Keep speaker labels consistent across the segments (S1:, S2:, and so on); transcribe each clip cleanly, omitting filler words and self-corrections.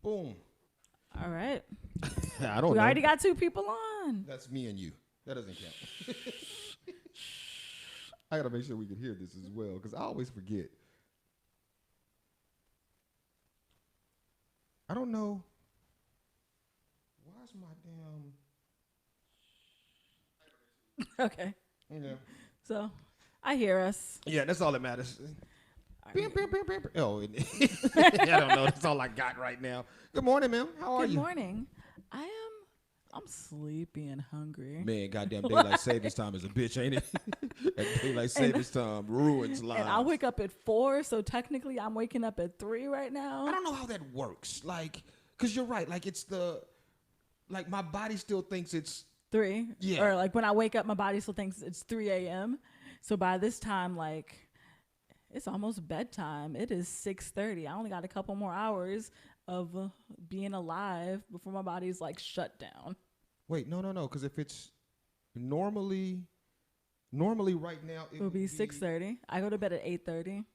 S1: Boom.
S2: All right.
S1: I don't
S2: We
S1: know.
S2: already got 2 people on.
S1: That's me and you. That doesn't count. I got to make sure we can hear this as well because I always forget. I don't know. Why's my damn...
S2: Okay.
S1: Yeah.
S2: So, I hear us.
S1: Yeah, that's all that matters.
S2: All
S1: Beep,
S2: right.
S1: beep, beep, beep. Oh, I don't know. That's all I got right now. Good morning, ma'am. How are
S2: Good
S1: you?
S2: morning. I'm sleepy and hungry.
S1: Man, goddamn daylight savings time is a bitch, ain't it? That daylight savings time ruins lives.
S2: And I wake up at 4, so technically I'm waking up at 3 right now.
S1: I don't know how that works. Like, because you're right. Like, like, my body still thinks it's
S2: 3.
S1: Yeah.
S2: Or like when I wake up, my body still thinks it's 3 a.m. So by this time, like, it's almost bedtime. It is 6:30. I only got a couple more hours of being alive before my body's like shut down.
S1: Wait, no. Because if it's normally right now,
S2: It would be 6:30. I go to bed at 8:30.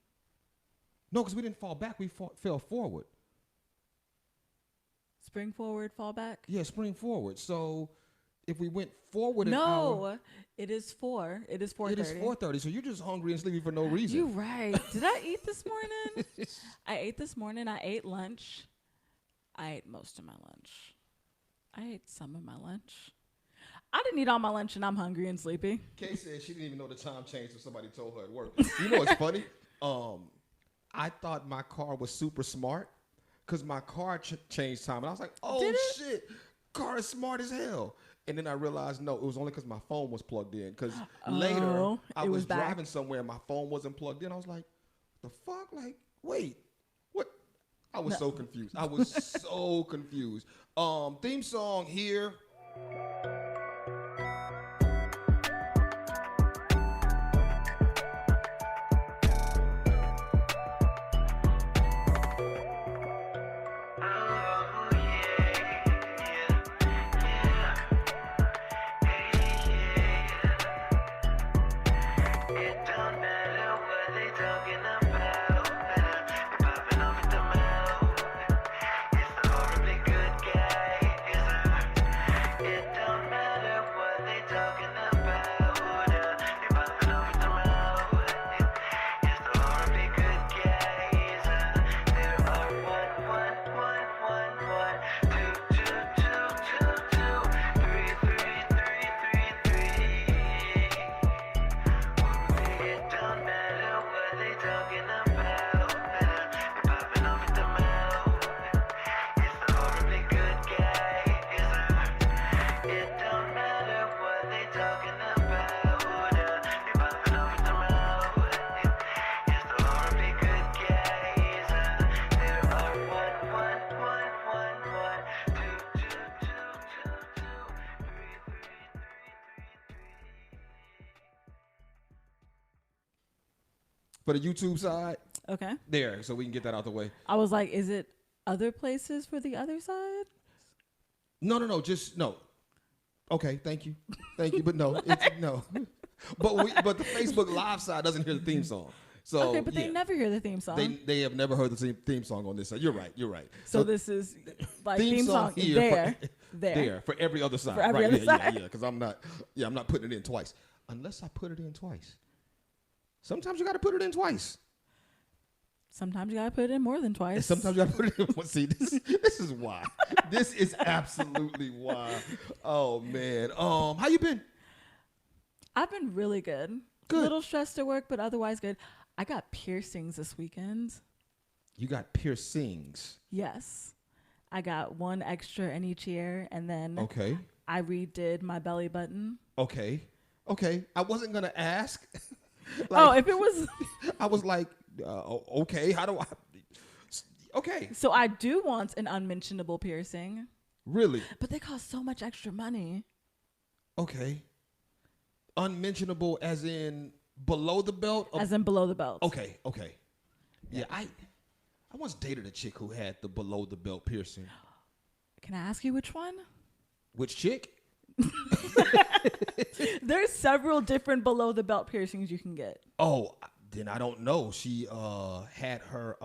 S1: No, because we didn't fall back. We fell forward.
S2: Spring forward, fall back.
S1: Yeah, spring forward. So if we went forward an hour.
S2: No, it is 4. It is 4:30.
S1: It is 4:30, so you're just hungry and sleepy for no reason.
S2: You're right. Did I eat this morning? I ate this morning. I ate lunch. I ate most of my lunch. I ate some of my lunch. I didn't eat all my lunch and I'm hungry and sleepy.
S1: Kay said she didn't even know the time changed until somebody told her at work. You know what's funny? I thought my car was super smart because my car changed time. And I was like, oh, shit, car is smart as hell. And then I realized, no, it was only because my phone was plugged in. Because later, I was driving somewhere and my phone wasn't plugged in. I was like, the fuck? Like, wait, what? I was so confused. I was so confused. Theme song here. For the YouTube side,
S2: Okay.
S1: there, so we can get that out the way.
S2: I was like, is it other places for the other side?
S1: No, just no. Okay, thank you, but no, it's no. But the Facebook Live side doesn't hear the theme song. So
S2: Okay, but they never hear the theme song.
S1: They have never heard the theme song on this side. You're right.
S2: So this is like theme song
S1: here
S2: there.
S1: for every other side.
S2: For every
S1: right,
S2: other side.
S1: Yeah, because I'm not putting it in twice. Unless I put it in twice. Sometimes you got to put it in twice.
S2: Sometimes you gotta put it in more than twice.
S1: And sometimes you got to put it in. See, this is why. This is absolutely why. Oh man. How you been?
S2: I've been really good.
S1: Good.
S2: A little stressed at work, but otherwise good. I got piercings this weekend.
S1: You got piercings.
S2: Yes. I got one extra in each ear, and then
S1: Okay.
S2: I redid my belly button.
S1: Okay. I wasn't gonna ask.
S2: If it was...
S1: I was like, okay, how do I... Okay.
S2: So I do want an unmentionable piercing.
S1: Really?
S2: But they cost so much extra money.
S1: Okay. Unmentionable as in below the belt?
S2: As in below the belt.
S1: Okay. Yeah, I once dated a chick who had the below the belt piercing.
S2: Can I ask you which one?
S1: Which chick?
S2: There's several different below the belt piercings you can get.
S1: Oh, then I don't know. She had her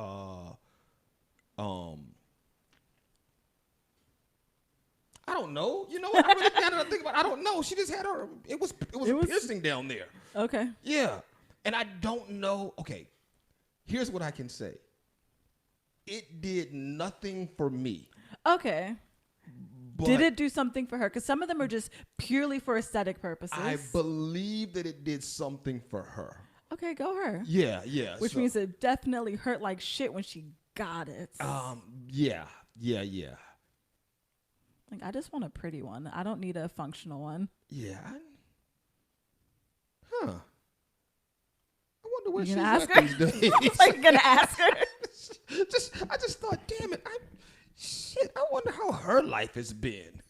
S1: I don't know. You know what? I really can't think about it. I don't know. She just had her. It was piercing down there.
S2: Okay.
S1: Yeah. And I don't know. Okay. Here's what I can say. It did nothing for me.
S2: Okay. Did it do something for her? Because some of them are just purely for aesthetic purposes.
S1: I believe that it did something for her.
S2: Okay, go her.
S1: Yeah.
S2: Which means it definitely hurt like shit when she got it.
S1: Yeah.
S2: Like, I just want a pretty one. I don't need a functional one.
S1: Yeah. I wonder where she's
S2: at
S1: these days.
S2: I was like, gonna ask her.
S1: I just thought, damn it, I wonder how her life has been.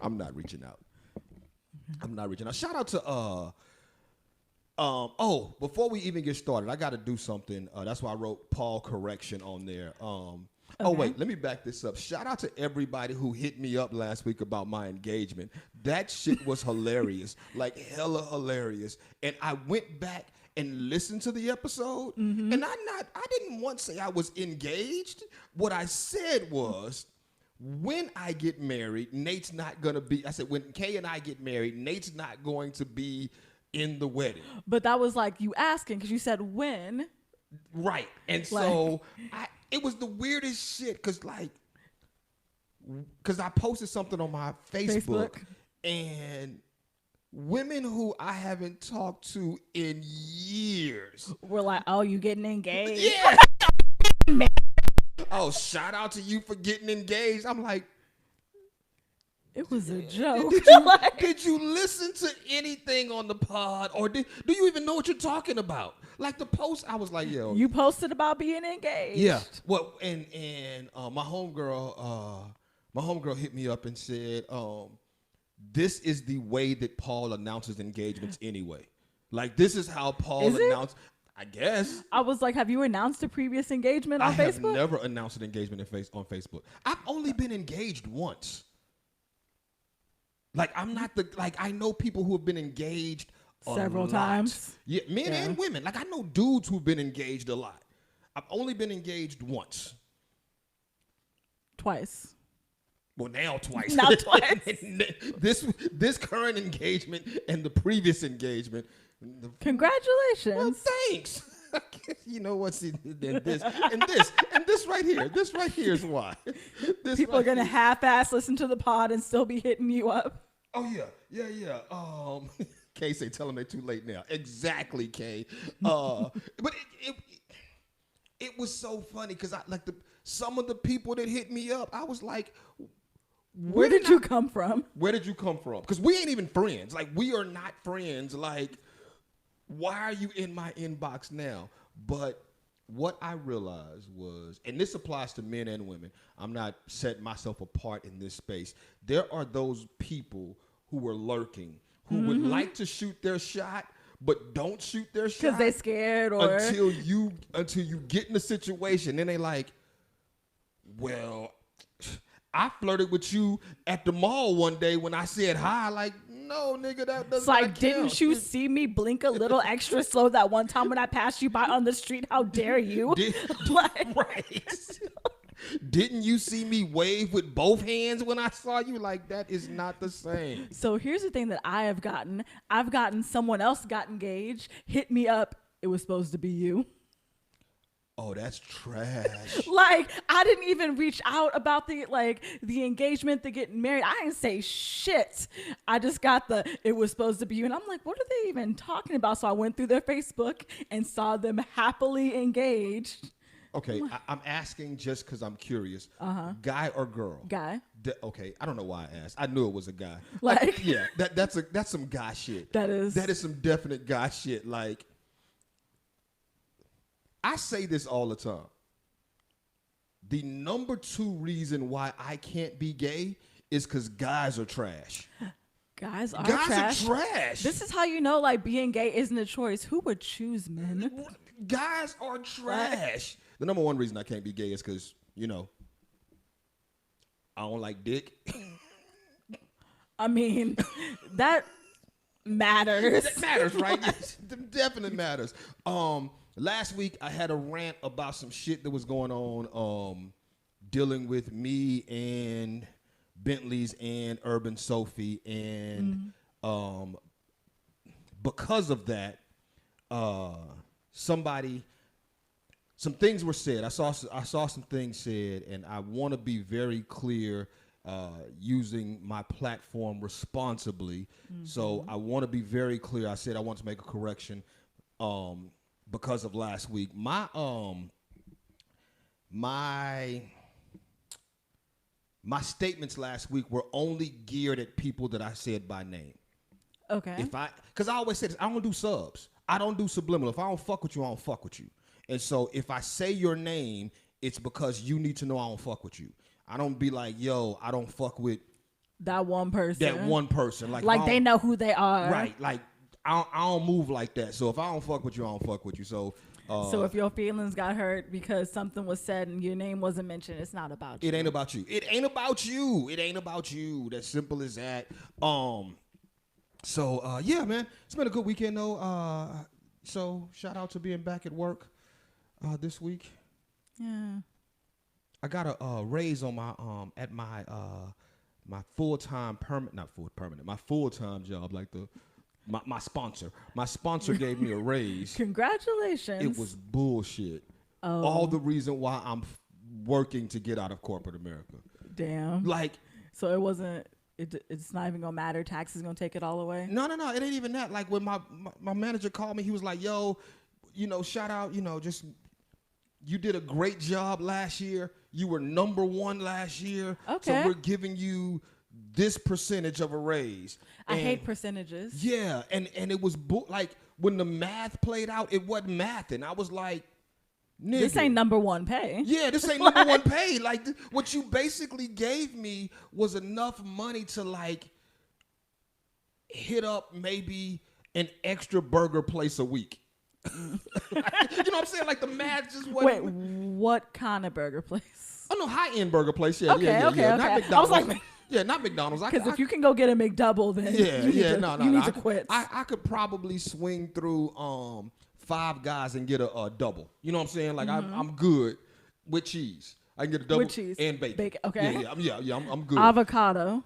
S1: I'm not reaching out. Shout out to before we even get started, I got to do something. That's why I wrote Paul correction on there. Oh, wait, let me back this up. Shout out to everybody who hit me up last week about my engagement. That shit was hilarious, like hella hilarious. And I went back and listened to the episode, and I didn't once say I was engaged. What I said was, when I get married, Nate's not going to be, I said, when Kay and I get married, Nate's not going to be in the wedding.
S2: But that was like you asking, because you said when.
S1: Right. And so it was the weirdest shit, because I posted something on my Facebook. And women who I haven't talked to in years
S2: were like, oh, you getting engaged?
S1: Yeah. Oh, shout out to you for getting engaged. I'm like,
S2: it was a joke.
S1: Did you listen to anything on the pod, or do you even know what you're talking about? Like the post, I was like, yo.
S2: You posted about being engaged.
S1: Yeah. Well, and my homegirl hit me up and said, this is the way that Paul announces engagements anyway. Like, this is how Paul announced. I guess.
S2: I was like, have you announced a previous engagement on Facebook? I have
S1: never announced an engagement on Facebook. I've only been engaged once. Like, I'm not I know people who have been engaged
S2: several times.
S1: Yeah, men and women. Like, I know dudes who've been engaged a lot. I've only been engaged once.
S2: Twice.
S1: Well, now twice.
S2: Now twice.
S1: This current engagement and the previous engagement.
S2: Congratulations.
S1: Well, thanks. You know what's this right here. This right here is why.
S2: People are gonna half-ass listen to the pod and still be hitting you up.
S1: Oh yeah. Kay say, tell them they're too late now. Exactly, Kay. But it was so funny because some of the people that hit me up, I was like,
S2: where did you come from?
S1: Where did you come from? Because we ain't even friends. Like, we are not friends. Like, why are you in my inbox now? But what I realized was, and this applies to men and women, I'm not setting myself apart in this space. There are those people who are lurking, who would like to shoot their shot, but don't shoot their shot.
S2: Because they're scared or...
S1: Until you get in the situation, then they like, well... I flirted with you at the mall one day when I said hi. Like, no, nigga, that doesn't.
S2: It's like, didn't you see me blink a little extra slow that one time when I passed you by on the street? How dare you?
S1: Right. Didn't you see me wave with both hands when I saw you? Like, that is not the same.
S2: So here's the thing that I have gotten. I've gotten someone else got engaged, hit me up. It was supposed to be you.
S1: Oh, that's trash.
S2: Like, I didn't even reach out about the engagement, the getting married. I didn't say shit. I just got it was supposed to be you. And I'm like, what are they even talking about? So I went through their Facebook and saw them happily engaged.
S1: Okay, I'm asking just because I'm curious. Guy or girl?
S2: Guy.
S1: Okay, I don't know why I asked. I knew it was a guy.
S2: Yeah,
S1: that's some guy shit. That is some definite guy shit. Like, I say this all the time. The number 2 reason why I can't be gay is because guys are trash.
S2: Guys are
S1: trash.
S2: This is how you know, like, being gay isn't a choice. Who would choose men?
S1: Guys are trash. The number 1 reason I can't be gay is because, I don't like dick.
S2: I mean, that matters.
S1: That matters, right? Yes, it definitely matters. Last week, I had a rant about some shit that was going on dealing with me and Bentleys and Urban Sophie, and because of that, some things were said. I saw some things said, and I want to be very clear, using my platform responsibly. So I want to be very clear. I said I want to make a correction because of last week. My statements last week were only geared at people that I said by name.
S2: Okay.
S1: Because I always say this, I don't do subs. I don't do subliminal. If I don't fuck with you, I don't fuck with you. And so if I say your name, it's because you need to know I don't fuck with you. I don't be like, yo, I don't fuck with
S2: that one person. Like they know who they are.
S1: Right. Like I don't move like that. So if I don't fuck with you, I don't fuck with you. So
S2: if your feelings got hurt because something was said and your name wasn't mentioned, it's not about you.
S1: It ain't about you. It ain't about you. It ain't about you. That's simple as that. So yeah, man, it's been a good weekend though. So shout out to being back at work this week.
S2: Yeah.
S1: I got a raise on my at my my full-time my full-time job, like my sponsor. My sponsor gave me a raise.
S2: Congratulations.
S1: It was bullshit. Oh. All the reason why I'm working to get out of corporate America.
S2: Damn.
S1: Like,
S2: so it wasn't. It's not even gonna matter. Tax is gonna take it all away.
S1: No. It ain't even that. Like when my manager called me, he was like, "Yo, shout out. Just you did a great job last year. You were number 1 last year.
S2: Okay.
S1: So we're giving you this percentage of a raise."
S2: I hate percentages.
S1: Yeah, and it was like when the math played out, it wasn't math, and I was like, nigga,
S2: this ain't number 1 pay.
S1: Yeah, this ain't number 1 pay. Like what you basically gave me was enough money to like hit up maybe an extra burger place a week. You know what I'm saying? Like the math just wasn't.
S2: Wait, what kind of burger place?
S1: Oh no, high-end burger place. Yeah,
S2: okay.
S1: Not McDonald's.
S2: I was like,
S1: yeah, not McDonald's.
S2: Because if you can go get a McDouble, then you need to quit.
S1: I could probably swing through 5 guys and get a double. You know what I'm saying? Like I'm good with cheese. I can get a double
S2: with cheese
S1: and bacon.
S2: Okay.
S1: Yeah. I'm good.
S2: Avocado.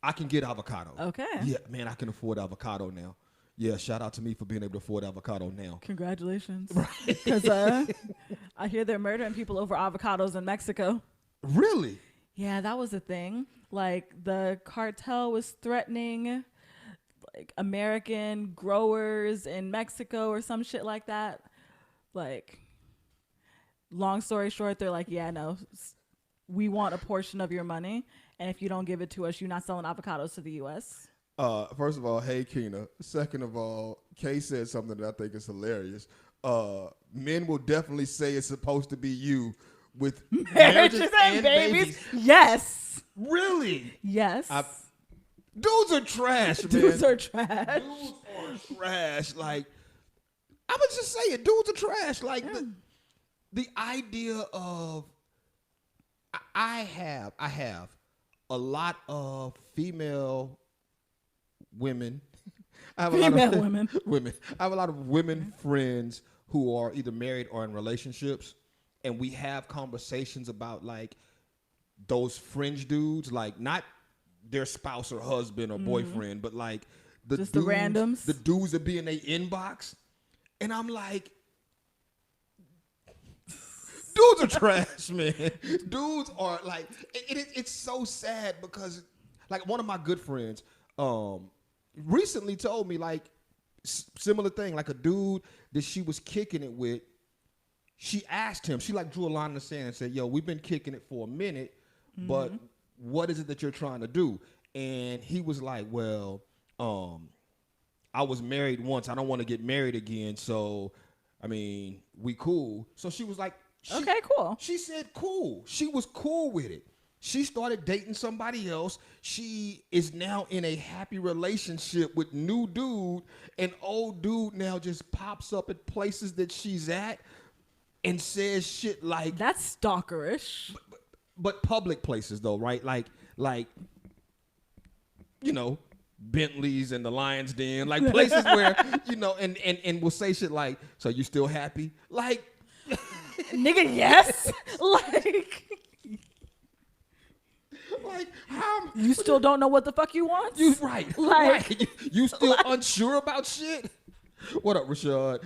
S1: I can get avocado.
S2: Okay.
S1: Yeah, man, I can afford avocado now. Yeah, shout out to me for being able to afford avocado now.
S2: Congratulations. Right. Because I hear they're murdering people over avocados in Mexico.
S1: Really?
S2: Yeah, that was a thing. Like the cartel was threatening like American growers in Mexico or some shit like that. Like, long story short, they're like, yeah, no, we want a portion of your money. And if you don't give it to us, you're not selling avocados to the U.S.
S1: First of all, hey, Keena. Second of all, Kay said something that I think is hilarious. Men will definitely say it's supposed to be you with marriages and babies.
S2: Yes.
S1: Really?
S2: Yes.
S1: Dudes are trash, man.
S2: Dudes are trash.
S1: Dudes are trash. Like, I would just say it. Dudes are trash. Like, the idea of... I have a lot of female... women. I have women. I have a lot of women friends who are either married or in relationships, and we have conversations about like those fringe dudes, like not their spouse or husband or boyfriend, but like the dudes,
S2: the randoms,
S1: the dudes that be in their inbox, and I'm like, dudes are trash, man. Dudes are like, it's so sad because like one of my good friends, recently told me like similar thing, like a dude that she was kicking it with. She asked him, she like drew a line in the sand and said, yo, we've been kicking it for a minute, but what is it that you're trying to do? And he was like, well, I was married once. I don't want to get married again. So, I mean, we cool. So she was like,
S2: okay, cool.
S1: She said cool. She was cool with it. She started dating somebody else. She is now in a happy relationship with new dude. And old dude now just pops up at places that she's at and says shit like...
S2: That's stalkerish.
S1: But public places though, right? Like, you know, Bentleys and the Lion's Den. Like places where, you know, and will say shit like, so you still happy? Like...
S2: Nigga, yes. Like...
S1: like, how?
S2: You still don't know what the fuck you want?
S1: You right.
S2: Like,
S1: right. You still unsure about shit? What up, Rashad?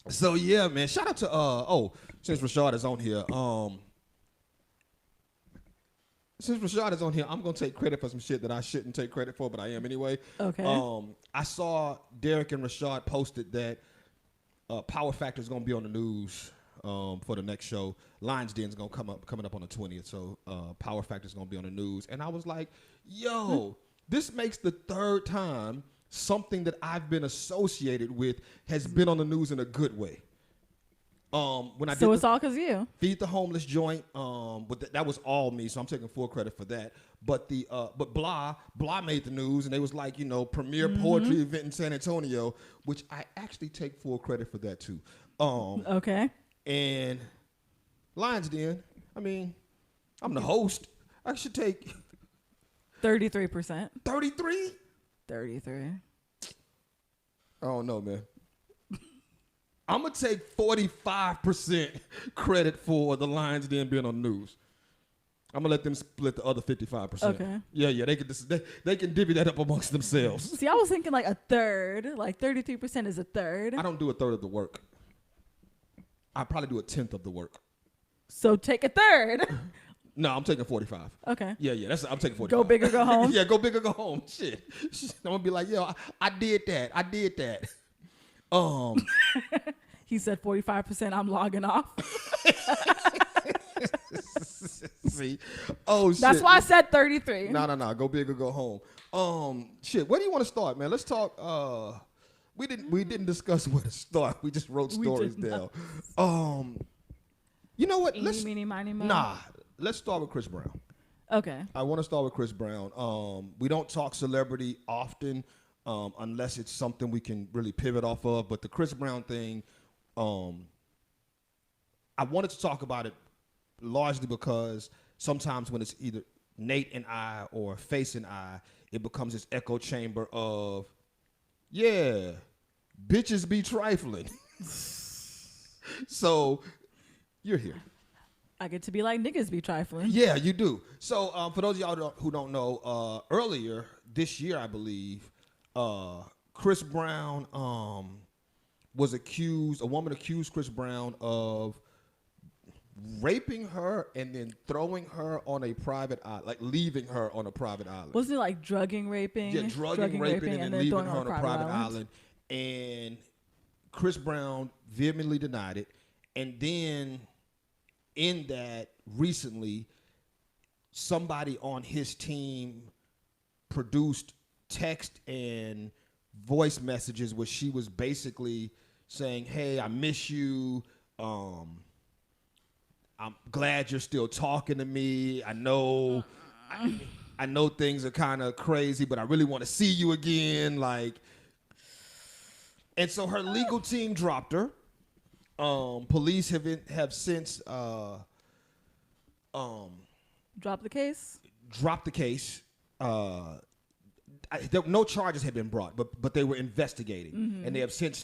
S1: So yeah, man. Shout out to since Rashad is on here, I'm gonna take credit for some shit that I shouldn't take credit for, but I am anyway.
S2: Okay.
S1: I saw Derek and Rashad posted that Power Factor is gonna be on the news for the next show. Lions Den's gonna coming up on the 20th, so Power Factor is gonna be on the news. And I was like, yo, this makes the third time something that I've been associated with has been on the news in a good way. When I
S2: So
S1: did
S2: it's all because of you.
S1: Feed the Homeless joint, but that was all me, so I'm taking full credit for that. But but Blah made the news, and they was like, premier poetry event in San Antonio, which I actually take full credit for that too.
S2: Okay.
S1: And Lions Den, I mean, I'm the host. I should take
S2: 33%.
S1: 33.
S2: 33.
S1: I don't know, man. I'm going to take 45% credit for the Lions Den being on the news. I'm going to let them split the other 55%.
S2: Okay.
S1: Yeah, they can divvy that up amongst themselves.
S2: See, I was thinking like a third. Like 33% is a third.
S1: I don't do a third of the work. I probably do a tenth of the work.
S2: So take a third.
S1: No, I'm taking 45.
S2: Okay.
S1: Yeah, I'm taking 45.
S2: Go big or go home?
S1: Yeah, go big or go home. Shit. I'm going to be like, yo, I did that.
S2: He said 45%. I'm logging off.
S1: See? Oh, shit.
S2: That's why I said 33.
S1: No. Go big or go home. Shit. Where do you want to start, man? Let's talk. We didn't discuss where to start. We just wrote stories down. You know what?
S2: Meeny, miny, mo.
S1: Nah. Let's start with Chris Brown.
S2: Okay.
S1: I want to start with Chris Brown. We don't talk celebrity often unless it's something we can really pivot off of. But the Chris Brown thing, I wanted to talk about it largely because sometimes when it's either Nate and I or Face and I, it becomes this echo chamber of, yeah, bitches be trifling. So you're here.
S2: I get to be like, niggas be trifling.
S1: Yeah, you do. So for those of y'all who don't know, earlier this year, I believe, Chris Brown was accused, a woman accused Chris Brown of raping her and then throwing her on a private island, like leaving her on a private island.
S2: Wasn't it like drugging, raping?
S1: Yeah, drugging, raping, and then leaving her on a private island. And Chris Brown vehemently denied it. And then in that, recently, somebody on his team produced text and voice messages where she was basically saying, hey, I miss you. I'm glad you're still talking to me. I know things are kind of crazy, but I really want to see you again. And so her legal team dropped her. Police have since
S2: Drop the case.
S1: Dropped the case. No charges had been brought, but they were investigating, and they have since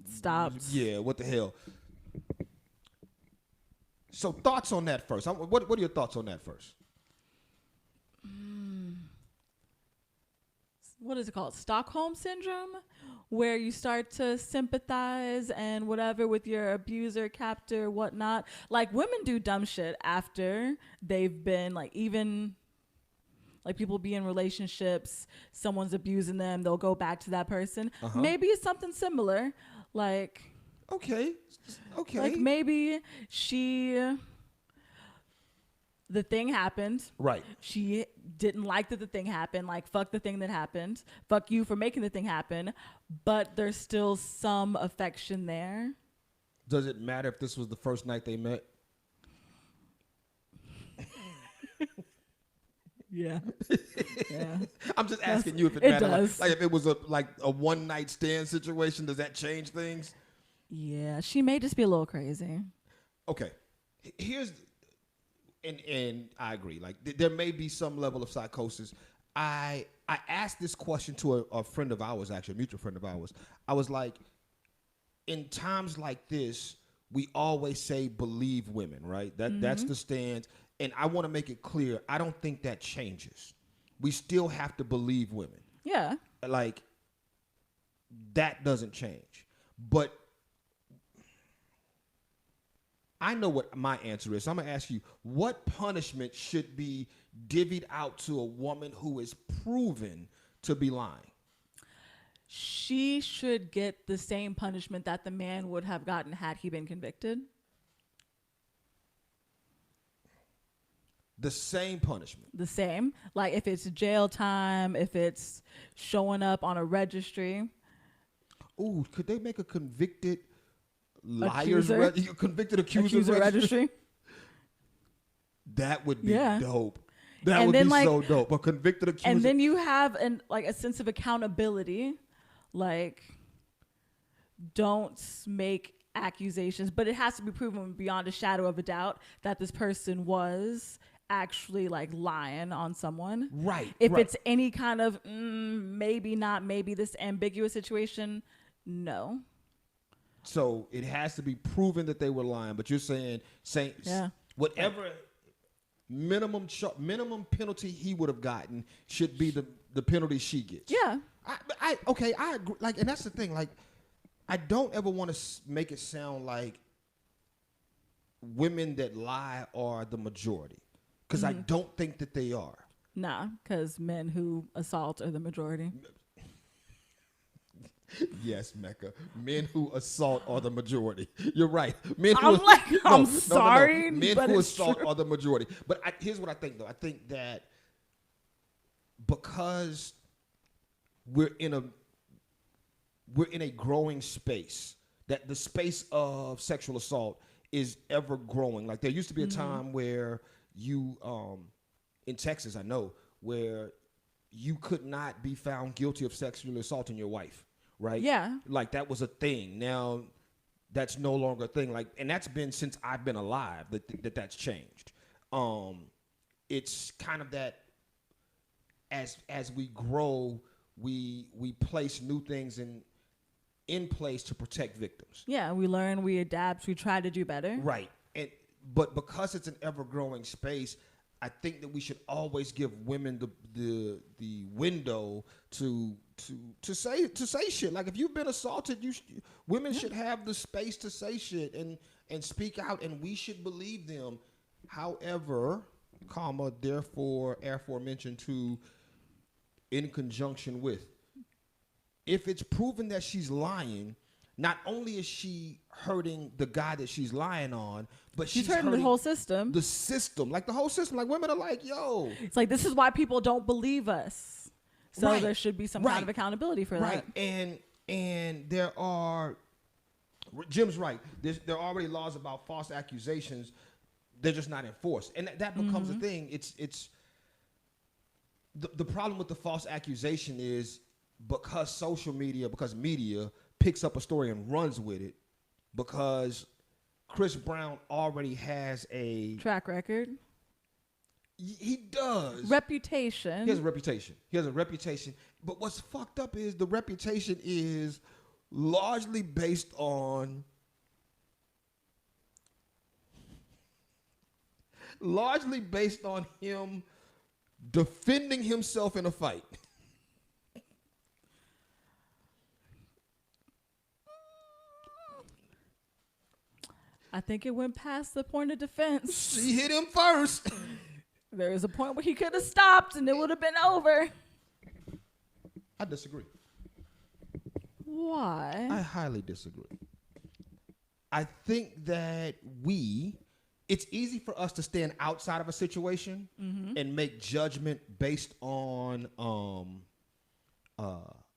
S2: Stopped.
S1: Yeah, what the hell? So thoughts on that first? What are your thoughts on that first?
S2: What is it called? Stockholm syndrome, where you start to sympathize and whatever with your abuser, captor, whatnot. Like, women do dumb shit after they've been even people be in relationships, someone's abusing them, they'll go back to that person. Maybe it's something similar.
S1: Okay.
S2: Like maybe the thing happened.
S1: Right.
S2: She didn't like that the thing happened. Fuck the thing that happened. Fuck you for making the thing happen. But there's still some affection there.
S1: Does it matter if this was the first night they met?
S2: Yeah. Yeah.
S1: I'm just asking you if it matters.
S2: Does.
S1: Like if it was a one night stand situation, does that change things?
S2: Yeah, she may just be a little crazy.
S1: Okay. Here's and I agree. There may be some level of psychosis. I asked this question to a friend of ours, actually, a mutual friend of ours. I was like, in times like this, we always say believe women, right? That's the stance. And I want to make it clear, I don't think that changes. We still have to believe women.
S2: Yeah.
S1: Like, that doesn't change. But I know what my answer is. So I'm going to ask you, what punishment should be divvied out to a woman who is proven to be lying?
S2: She should get the same punishment that the man would have gotten had he been convicted.
S1: The same punishment.
S2: The same. Like if it's jail time, if it's showing up on a registry.
S1: Ooh, could they make a convicted convicted accuser registry? That would be dope. That would be so dope. A convicted accuser.
S2: And then you have a sense of accountability. Like, don't make accusations, but it has to be proven beyond a shadow of a doubt that this person was actually like lying on someone.
S1: Right.
S2: If it's any kind of maybe not, maybe this ambiguous situation, no.
S1: So it has to be proven that they were lying, but you're saying whatever minimum penalty he would have gotten should be the penalty she gets.
S2: Yeah.
S1: I agree. Like, and that's the thing. Like, I don't ever want to make it sound like women that lie are the majority, because I don't think that they are. Nah,
S2: because men who assault are the majority.
S1: Yes, Mecca. Men who assault are the majority. You're right.
S2: I'm sorry.
S1: Men who assault are the majority. But here's what I think, though. I think that because we're in a growing space, that the space of sexual assault is ever growing. Like, there used to be a time where you, in Texas, I know, where you could not be found guilty of sexually assaulting your wife. Right?
S2: Yeah.
S1: Like, that was a thing. Now, that's no longer a thing. Like, and that's been since I've been alive that's changed. It's kind of that as we grow, we place new things in place to protect victims.
S2: Yeah, we learn, we adapt, we try to do better.
S1: Right. But because it's an ever-growing space, I think that we should always give women the window to say shit. Like, if you've been assaulted, women should have the space to say shit and speak out, and we should believe them. However, therefore, aforementioned to, in conjunction with, if it's proven that she's lying, not only is she hurting the guy that she's lying on, but she's hurting
S2: the whole system.
S1: The system. Like, the whole system. Like, women are like, yo.
S2: It's like, this is why people don't believe us. So there should be some kind of accountability for that.
S1: Right. And there are, Jim's right. There are already laws about false accusations. They're just not enforced. And that becomes a thing. It's the problem with the false accusation is because media picks up a story and runs with it, because Chris Brown already has a
S2: track record.
S1: He does.
S2: Reputation.
S1: He has a reputation. But what's fucked up is the reputation is largely based on him defending himself in a fight.
S2: I think it went past the point of defense.
S1: She hit him first.
S2: There was a point where he could have stopped and it would have been over.
S1: I disagree.
S2: Why?
S1: I highly disagree. I think that it's easy for us to stand outside of a situation and make judgment based on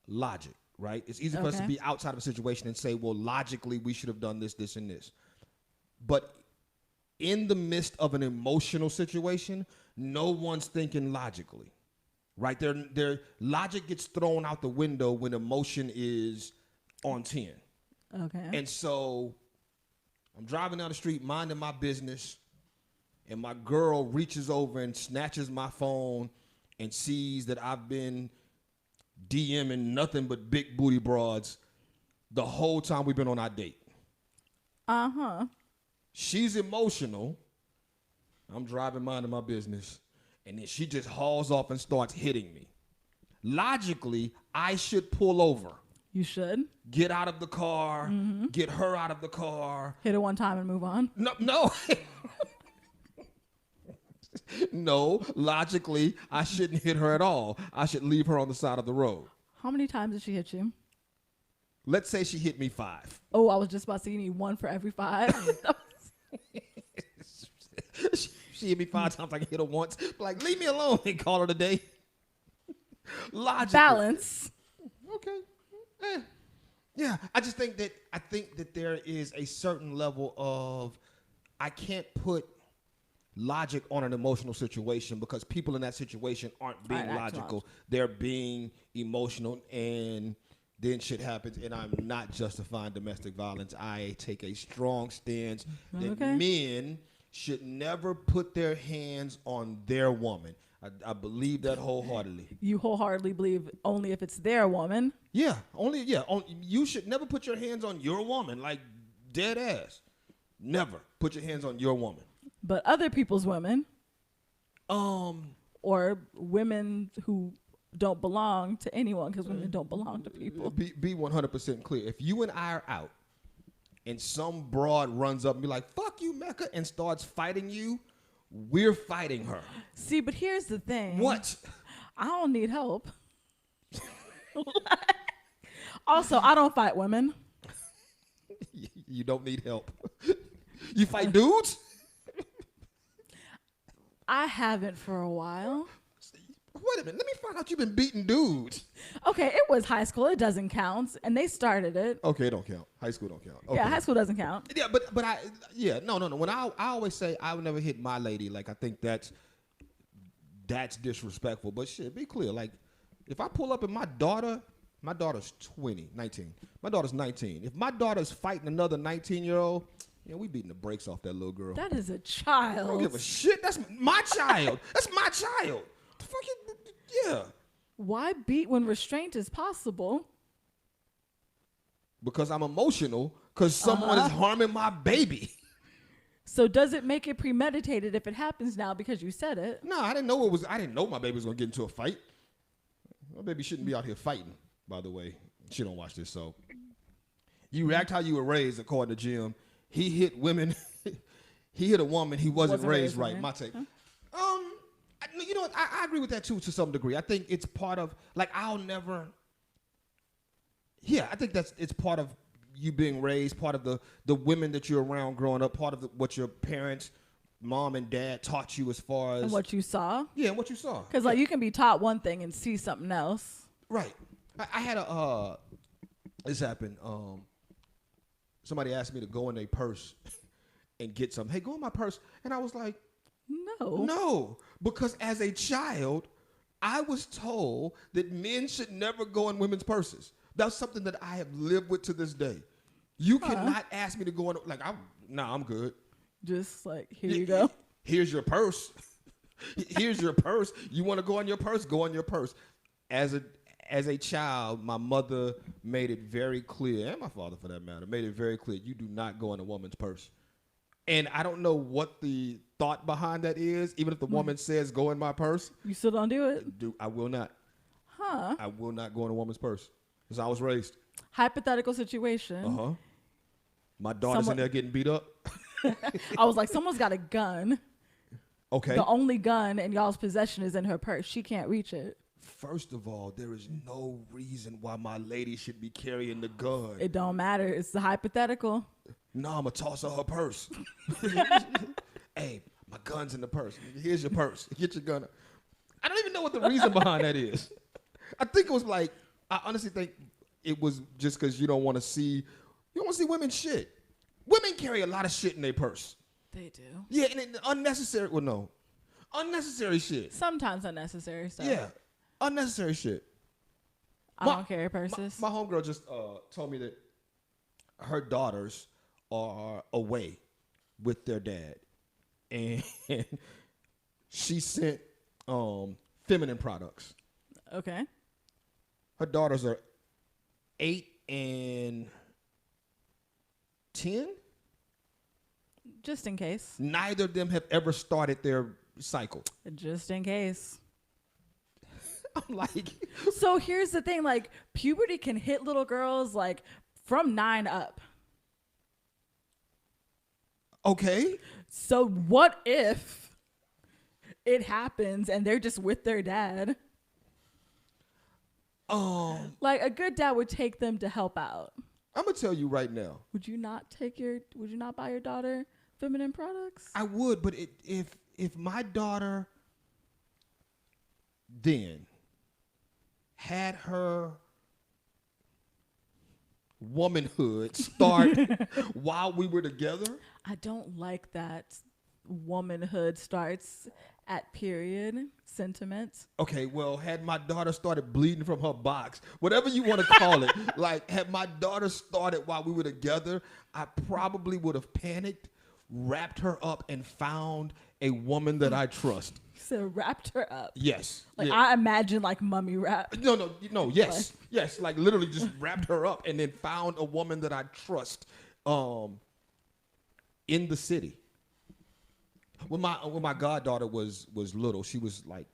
S1: logic, right? It's easy for us to be outside of a situation and say, well, logically, we should have done this, this, and this. But in the midst of an emotional situation, no one's thinking logically, right? Their logic gets thrown out the window when emotion is on 10.
S2: Okay.
S1: And so I'm driving down the street, minding my business, and my girl reaches over and snatches my phone and sees that I've been DMing nothing but big booty broads the whole time we've been on our date.
S2: Uh-huh.
S1: She's emotional. I'm driving, minding my business. And then she just hauls off and starts hitting me. Logically, I should pull over.
S2: You should.
S1: Get out of the car. Mm-hmm. Get her out of the car.
S2: Hit it one time and move on.
S1: No. No, logically, I shouldn't hit her at all. I should leave her on the side of the road.
S2: How many times did she hit you?
S1: Let's say she hit me 5.
S2: Oh, I was just about to say you need 1 for every 5.
S1: She hit me 5 times. I can hit her once. Like, leave me alone and call her a day. Logically.
S2: Balance.
S1: Okay. Yeah, I think that there is a certain level of, I can't put logic on an emotional situation because people in that situation aren't being logical. They're being emotional, and then shit happens, and I'm not justifying domestic violence. I take a strong stance that men should never put their hands on their woman. I believe that wholeheartedly.
S2: You wholeheartedly believe only if it's their woman?
S1: Yeah, you should never put your hands on your woman, like dead ass. Never put your hands on your woman.
S2: But other people's women, or women who don't belong to anyone, because women don't belong to people.
S1: Be 100% clear. If you and I are out and some broad runs up and be like, fuck you, Mecca, and starts fighting you, we're fighting her.
S2: See, but here's the thing.
S1: What?
S2: I don't need help. Also, I don't fight women.
S1: You don't need help. You fight dudes?
S2: I haven't for a while.
S1: Wait a minute. Let me find out you've been beating dudes.
S2: Okay, it was high school. It doesn't count. And they started it.
S1: Okay, it don't count. High school don't count. Okay.
S2: Yeah, high school doesn't count.
S1: Yeah, but no. When I always say I would never hit my lady, like I think that's disrespectful. But shit, be clear. Like if I pull up and my daughter's 19. My daughter's 19. If my daughter's fighting another 19-year-old, we beating the brakes off that little girl.
S2: That is a child.
S1: I don't give a shit. That's my child. That's my child. The fuck yeah.
S2: Why beat when restraint is possible?
S1: Because I'm emotional. Because someone is harming my baby.
S2: So does it make it premeditated if it happens now because you said it?
S1: No, I didn't know I didn't know my baby was gonna get into a fight. My baby shouldn't be out here fighting. By the way, she don't watch this, so you react how you were raised, according to Jim. He hit women. He hit a woman. He wasn't raised right. My take. Huh? You know what? I agree with that too, to some degree. I think it's part of, like, I think it's part of you being raised, part of the women that you're around growing up, part of what your parents, mom and dad taught you as far as.
S2: And what you saw?
S1: Yeah, what you saw.
S2: Because, like, you can be taught one thing and see something else.
S1: Right. I had this happened. Somebody asked me to go in their purse and get something. Hey, go in my purse. And I was like, No, because as a child, I was told that men should never go in women's purses. That's something that I have lived with to this day. You cannot ask me to go in. Like, I'm good.
S2: Just like, here you go.
S1: Here's your purse. Here's your purse. You want to go in your purse? Go in your purse. As a child, my mother made it very clear, and my father for that matter, made it very clear, you do not go in a woman's purse. And I don't know what the thought behind that is. Even if the woman says, go in my purse.
S2: You still don't do it?
S1: I will not.
S2: Huh?
S1: I will not go in a woman's purse. Because I was raised.
S2: Hypothetical situation.
S1: Uh-huh. My daughter's in there getting beat up.
S2: I was like, someone's got a gun.
S1: Okay.
S2: The only gun in y'all's possession is in her purse. She can't reach it.
S1: First of all, there is no reason why my lady should be carrying the gun.
S2: It don't matter. It's the hypothetical.
S1: No, I'm going to toss her purse. Hey, my gun's in the purse. Here's your purse. Get your gun. I don't even know what the reason behind that is. I think it was like, I honestly think it was just because you don't want to see women shit. Women carry a lot of shit in their purse.
S2: They do.
S1: Yeah, and unnecessary, unnecessary shit.
S2: Sometimes unnecessary stuff.
S1: Yeah, unnecessary shit.
S2: I don't carry purses.
S1: My homegirl just told me that her daughters are away with their dad, and she sent feminine products.
S2: Okay.
S1: Her daughters are 8 and 10.
S2: Just in case.
S1: Neither of them have ever started their cycle.
S2: Just in case.
S1: I'm like.
S2: So here's the thing, like puberty can hit little girls like from 9 up.
S1: Okay.
S2: So what if it happens and they're just with their dad? Like a good dad would take them to help out.
S1: I'm gonna tell you right now.
S2: Would you not buy your daughter feminine products?
S1: I would, but if my daughter then had her womanhood start while we were together.
S2: I don't like that womanhood starts at period sentiment.
S1: Okay, well, had my daughter started bleeding from her box, whatever you want to call it, like had my daughter started while we were together, I probably would have panicked, wrapped her up, and found a woman that I trust.
S2: So wrapped her up.
S1: Yes.
S2: Like
S1: yeah.
S2: I imagine like mummy wrap.
S1: No, yes. Yes, like literally just wrapped her up and then found a woman that I trust in the city. When my goddaughter was little, she was like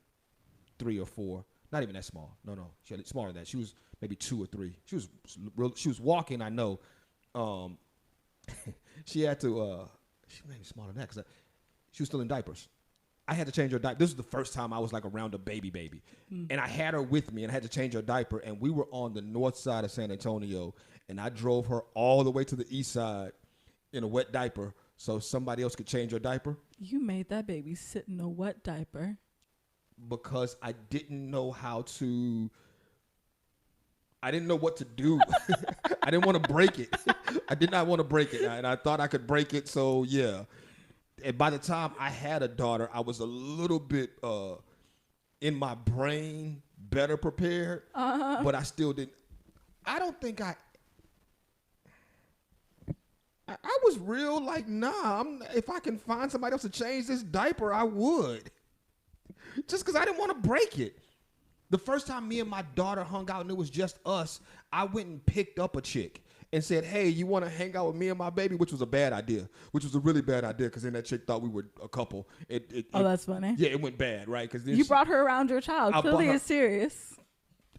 S1: 3 or 4. Not even that small. No. She had smaller than that. She was maybe 2 or 3. She was walking, I know. She had to she may be smaller than that because she was still in diapers. I had to change her diaper. This was the first time I was like around a baby. And I had her with me and I had to change her diaper. And we were on the north side of San Antonio and I drove her all the way to the east side in a wet diaper so somebody else could change her diaper.
S2: You made that baby sit in a wet diaper.
S1: Because I didn't know I didn't know what to do. I didn't want to break it. I did not want to break it. And I thought I could break it. So yeah. And by the time I had a daughter, I was a little bit in my brain better prepared, but I still didn't. I don't think I was real like, nah, if I can find somebody else to change this diaper, I would. Just because I didn't want to break it. The first time me and my daughter hung out and it was just us, I went and picked up a chick and said, hey, you want to hang out with me and my baby? Which was a bad idea, which was a really bad idea because then that chick thought we were a couple.
S2: That's funny.
S1: Yeah, it went bad, right? Because
S2: you brought her around your child. Clearly it's serious.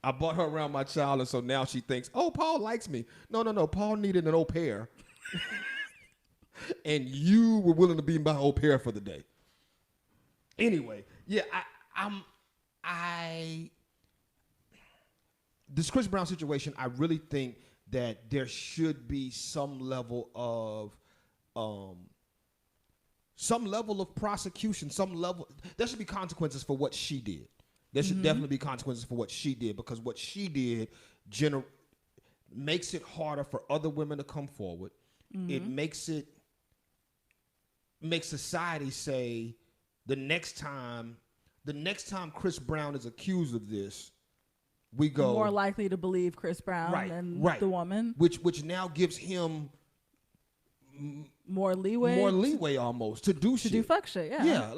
S1: I brought her around my child, and so now she thinks, oh, Paul likes me. No. Paul needed an au pair. And you were willing to be my au pair for the day. Anyway, yeah, this Chris Brown situation, I really think that there should be some level of prosecution, there should be consequences for what she did. There should definitely be consequences for what she did because what she did makes it harder for other women to come forward. It makes society say the next time Chris Brown is accused of this, we go
S2: more likely to believe Chris Brown than the woman,
S1: which now gives him
S2: more leeway
S1: almost to do shit.
S2: To do fuck shit, yeah.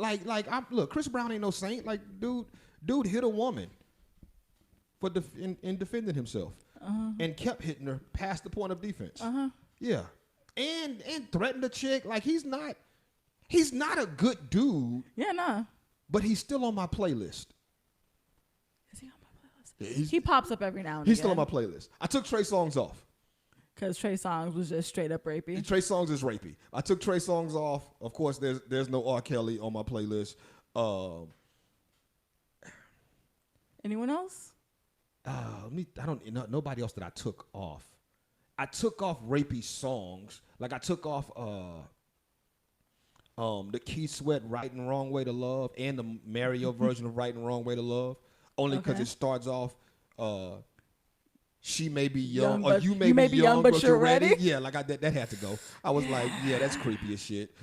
S1: Look, Chris Brown ain't no saint. Like, dude hit a woman in defending himself and kept hitting her past the point of defense. Yeah, and threatened a chick. Like, he's not a good dude.
S2: Yeah, nah.
S1: But he's still on my playlist.
S2: Is he on my playlist? He pops up every now and again.
S1: He's still on my playlist. I took Trey Songz off.
S2: Because Trey Songz was just straight up rapey.
S1: Trey Songz is rapey. I took Trey Songz off. Of course, there's no R. Kelly on my playlist.
S2: Anyone else?
S1: Nobody else that I took off. I took off rapey songs. Like I took off the Keith Sweat Right and Wrong Way to Love and the Mario version of Right and Wrong Way to Love. Only because it starts off she may be young or you may be young but you're ready. Yeah, like that had to go. I was like, yeah, that's creepy as shit.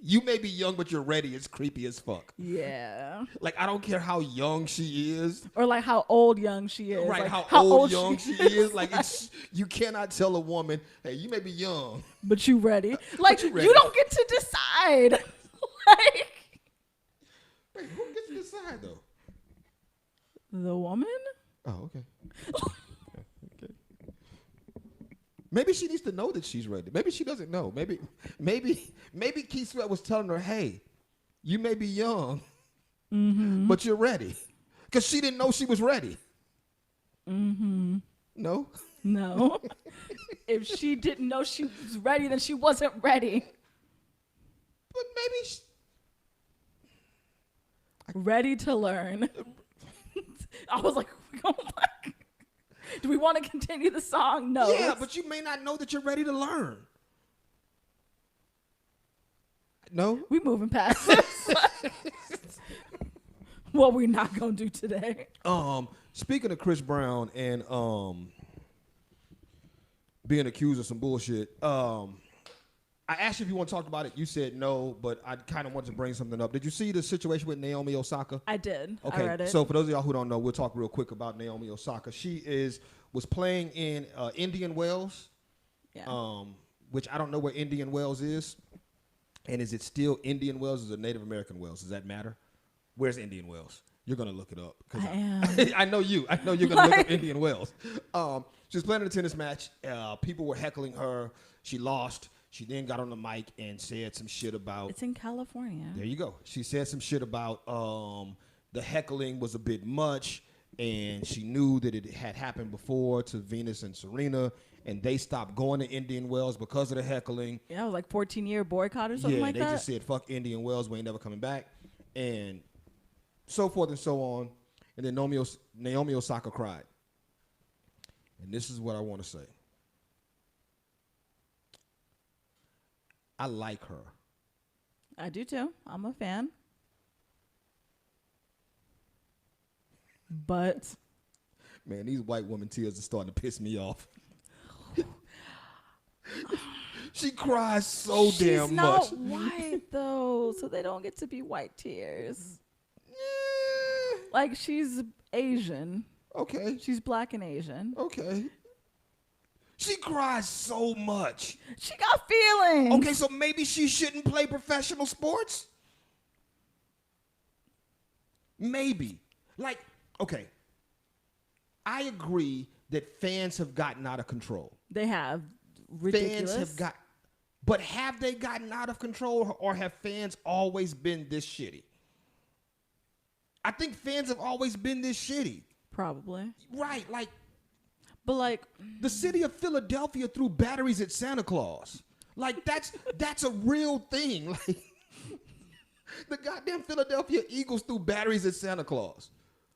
S1: You may be young but you're ready. It's creepy as fuck.
S2: Yeah.
S1: Like, I don't care how young she is.
S2: Or like how old young she is.
S1: Right,
S2: like
S1: how old young she is. Like, you cannot tell a woman, hey, you may be young.
S2: But you ready. Like, you don't get to decide. Like.
S1: Wait, who gets to decide, though?
S2: The woman?
S1: Oh, okay. Maybe she needs to know that she's ready. Maybe she doesn't know. Maybe Keith Sweat was telling her, hey, you may be young, but you're ready. Because she didn't know she was ready. No?
S2: No. If she didn't know she was ready, then she wasn't ready.
S1: But maybe
S2: ready to learn. I was like, do we want to continue the song? No.
S1: Yeah, but you may not know that you're ready to learn. No?
S2: We moving past this. What we not going to do today.
S1: Speaking of Chris Brown and being accused of some bullshit, I asked you if you want to talk about it. You said no, but I kind of wanted to bring something up. Did you see the situation with Naomi Osaka?
S2: I did.
S1: Okay,
S2: I read it.
S1: So for those of y'all who don't know, we'll talk real quick about Naomi Osaka. She was playing in Indian Wells, which I don't know where Indian Wells is. And is it still Indian Wells or is it Native American Wells? Does that matter? Where's Indian Wells? You're going to look it up.
S2: I am.
S1: I know you. I know you're going to look up Indian Wells. She was playing in a tennis match. People were heckling her. She lost. She then got on the mic and said some shit about...
S2: It's in California.
S1: There you go. She said some shit about the heckling was a bit much, and she knew that it had happened before to Venus and Serena, and they stopped going to Indian Wells because of the heckling.
S2: Yeah, it was like 14-year boycott or something like that. Yeah,
S1: they just said, fuck Indian Wells, we ain't never coming back, and so forth and so on. And then Naomi Osaka cried. And this is what I want to say. I like her.
S2: I do too. I'm a fan. But
S1: man, these white woman tears are starting to piss me off. She cries so damn much.
S2: She's not white though, so they don't get to be white tears. Like she's Asian.
S1: Okay.
S2: She's black and Asian.
S1: Okay. She cries so much.
S2: She got feelings.
S1: Okay, so maybe she shouldn't play professional sports? Maybe. Like, okay. I agree that fans have gotten out of control.
S2: They have. Ridiculous.
S1: Fans have but have they gotten out of control or have fans always been this shitty? I think fans have always been this shitty.
S2: Probably.
S1: Right, like.
S2: But like
S1: the city of Philadelphia threw batteries at Santa Claus. Like that's a real thing. Like the goddamn Philadelphia Eagles threw batteries at Santa Claus.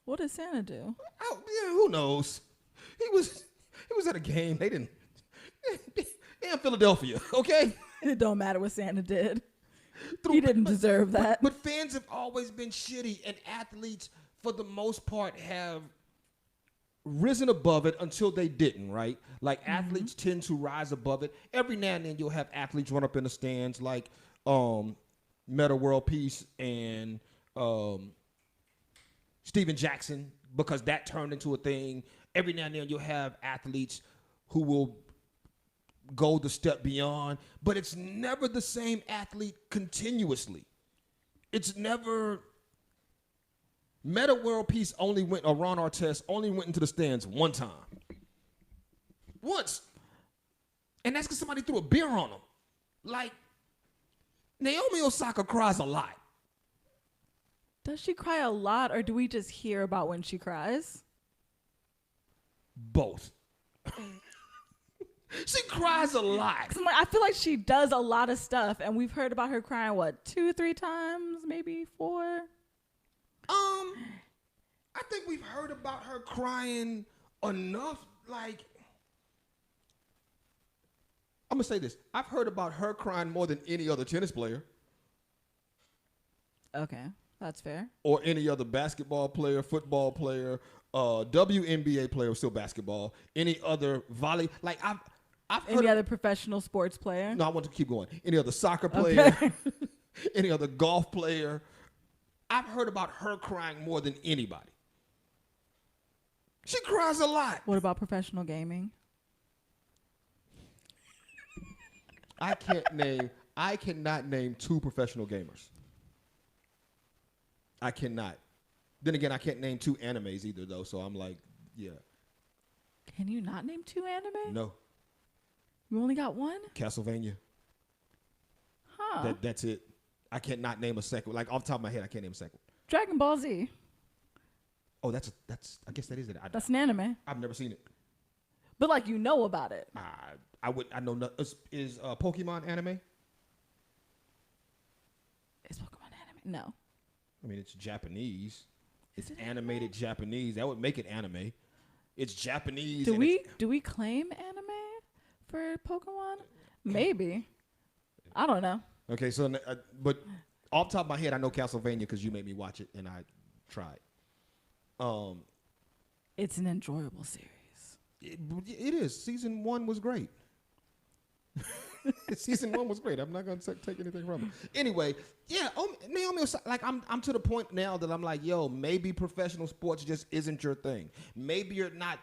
S2: What did Santa do?
S1: Oh, yeah, who knows? He was at a game. They didn't. Damn Philadelphia, okay?
S2: It don't matter what Santa did. He didn't deserve that.
S1: But fans have always been shitty, and athletes, for the most part, have risen above it until they didn't, right? Like athletes tend to rise above it. Every now and then you'll have athletes run up in the stands like Meta World Peace and Steven Jackson, because that turned into a thing. Every now and then you'll have athletes who will go the step beyond, but it's never the same athlete continuously. It's never... Meta World Peace or Ron Artest only went into the stands one time. Once. And that's because somebody threw a beer on him. Like, Naomi Osaka cries a lot.
S2: Does she cry a lot, or do we just hear about when she cries?
S1: Both. She cries a lot.
S2: I feel like she does a lot of stuff, and we've heard about her crying, 2-3 times, maybe 4?
S1: I think we've heard about her crying enough. Like, I'm gonna say this: I've heard about her crying more than any other tennis player.
S2: Okay, that's fair.
S1: Or any other basketball player, football player, WNBA player, still basketball. Any other volley? Like I've heard
S2: any other professional sports player.
S1: No, I want to keep going. Any other soccer player?
S2: Okay.
S1: Any other golf player? I've heard about her crying more than anybody. She cries a lot.
S2: What about professional gaming?
S1: I cannot name 2 professional gamers. I cannot. Then again, I can't name 2 animes either, though. So I'm like, yeah.
S2: Can you not name 2 anime?
S1: No.
S2: You only got one?
S1: Castlevania.
S2: Huh.
S1: That's it. I can't not name a second. Like off the top of my head, I can't name a second.
S2: Dragon Ball Z.
S1: Oh, that's. I guess that is it.
S2: That's an anime.
S1: I've never seen it.
S2: But like you know about it.
S1: I know. Is Pokemon anime?
S2: Is Pokemon anime? No.
S1: I mean, it's Japanese. It's
S2: it
S1: animated
S2: anime?
S1: Japanese. That would make it anime. It's Japanese.
S2: Do we claim anime for Pokemon? Maybe. I don't know.
S1: Okay, so but off the top of my head, I know Castlevania because you made me watch it and I tried.
S2: It's an enjoyable series.
S1: It is. Season 1 was great. Season 1 was great. I'm not gonna take anything from it. Anyway, yeah, Naomi Osaka, like I'm to the point now that I'm like, yo, maybe professional sports just isn't your thing. Maybe you're not.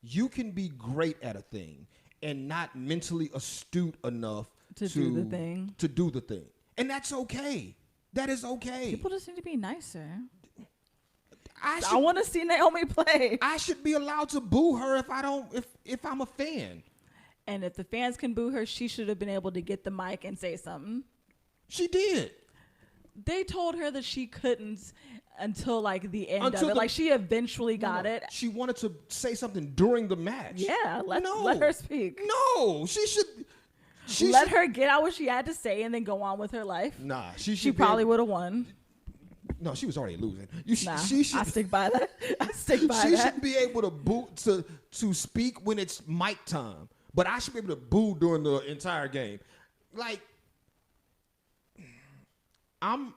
S1: You can be great at a thing and not mentally astute enough
S2: to do the thing.
S1: To do the thing, and that's okay. That is okay.
S2: People just need to be nicer.
S1: I
S2: want to see Naomi play.
S1: I should be allowed to boo her if I'm a fan.
S2: And if the fans can boo her, she should have been able to get the mic and say something.
S1: She did.
S2: They told her that she couldn't until like the end of it. Like she eventually got it.
S1: She wanted to say something during the match.
S2: Yeah, let her speak.
S1: No, she should.
S2: Let her get out what she had to say and then go on with her life.
S1: Nah,
S2: she probably would have won.
S1: No, she was already losing.
S2: I stick by that. She
S1: should be able to boo to speak when it's mic time, but I should be able to boo during the entire game. Like, I'm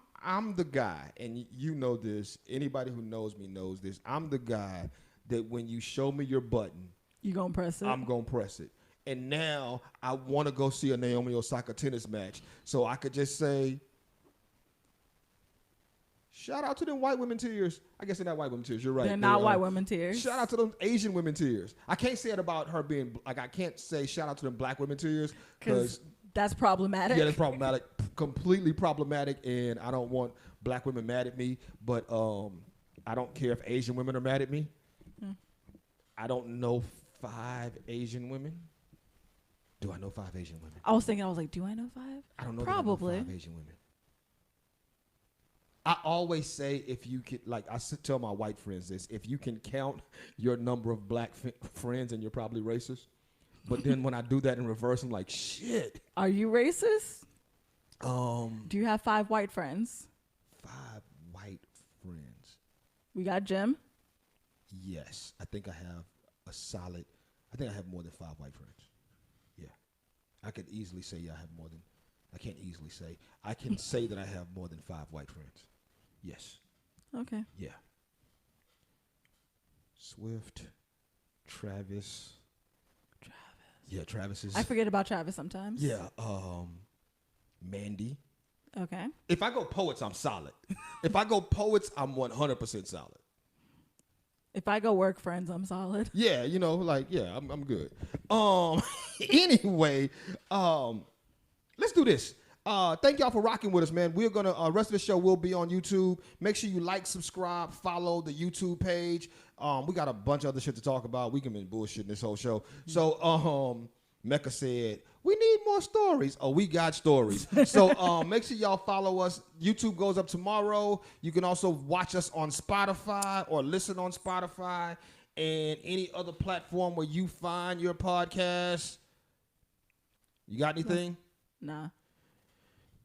S1: the guy, and you know this. Anybody who knows me knows this. I'm the guy that when you show me your button,
S2: you gonna press it.
S1: I'm gonna press it. And now I want to go see a Naomi Osaka tennis match, so I could just say, shout out to them white women tears. I guess they're not white women tears. You're right.
S2: They're not white women tears.
S1: Shout out to them Asian women tears. I can't say it about her being like, I can't say shout out to them black women tears because
S2: that's problematic.
S1: Yeah, that's problematic. Completely problematic, and I don't want black women mad at me. But I don't care if Asian women are mad at me. I don't know 5 Asian women. Do I know 5 Asian women?
S2: I was like, do I know 5?
S1: I don't know.
S2: Probably.
S1: I know 5 Asian women. I always say if you can, like I tell my white friends this, if you can count your number of black friends, and you're probably racist. But then when I do that in reverse, I'm like, shit.
S2: Are you racist?
S1: Do
S2: you have 5 white friends?
S1: 5 white friends.
S2: We got Jim.
S1: Yes, I think I have more than 5 white friends. Yeah, I could easily say I have more than. I can't easily say. I can say that I have more than 5 white friends. Yes.
S2: Okay.
S1: Yeah. Swift, Travis. Yeah, Travis is.
S2: I forget about Travis sometimes.
S1: Yeah. Mandy.
S2: Okay.
S1: If I go poets, I'm solid. If I go poets, I'm 100% solid.
S2: If I go work friends, I'm solid.
S1: Yeah, I'm good. Anyway, let's do this. Thank y'all for rocking with us, man. We're gonna rest of the show will be on YouTube. Make sure you like, subscribe, follow the YouTube page. We got a bunch of other shit to talk about. We can be bullshitting this whole show. So Mecca said, we need more stories. Oh, we got stories. So make sure y'all follow us. YouTube goes up tomorrow. You can also watch us on Spotify or listen on Spotify and any other platform where you find your podcast. You got anything?
S2: Nah.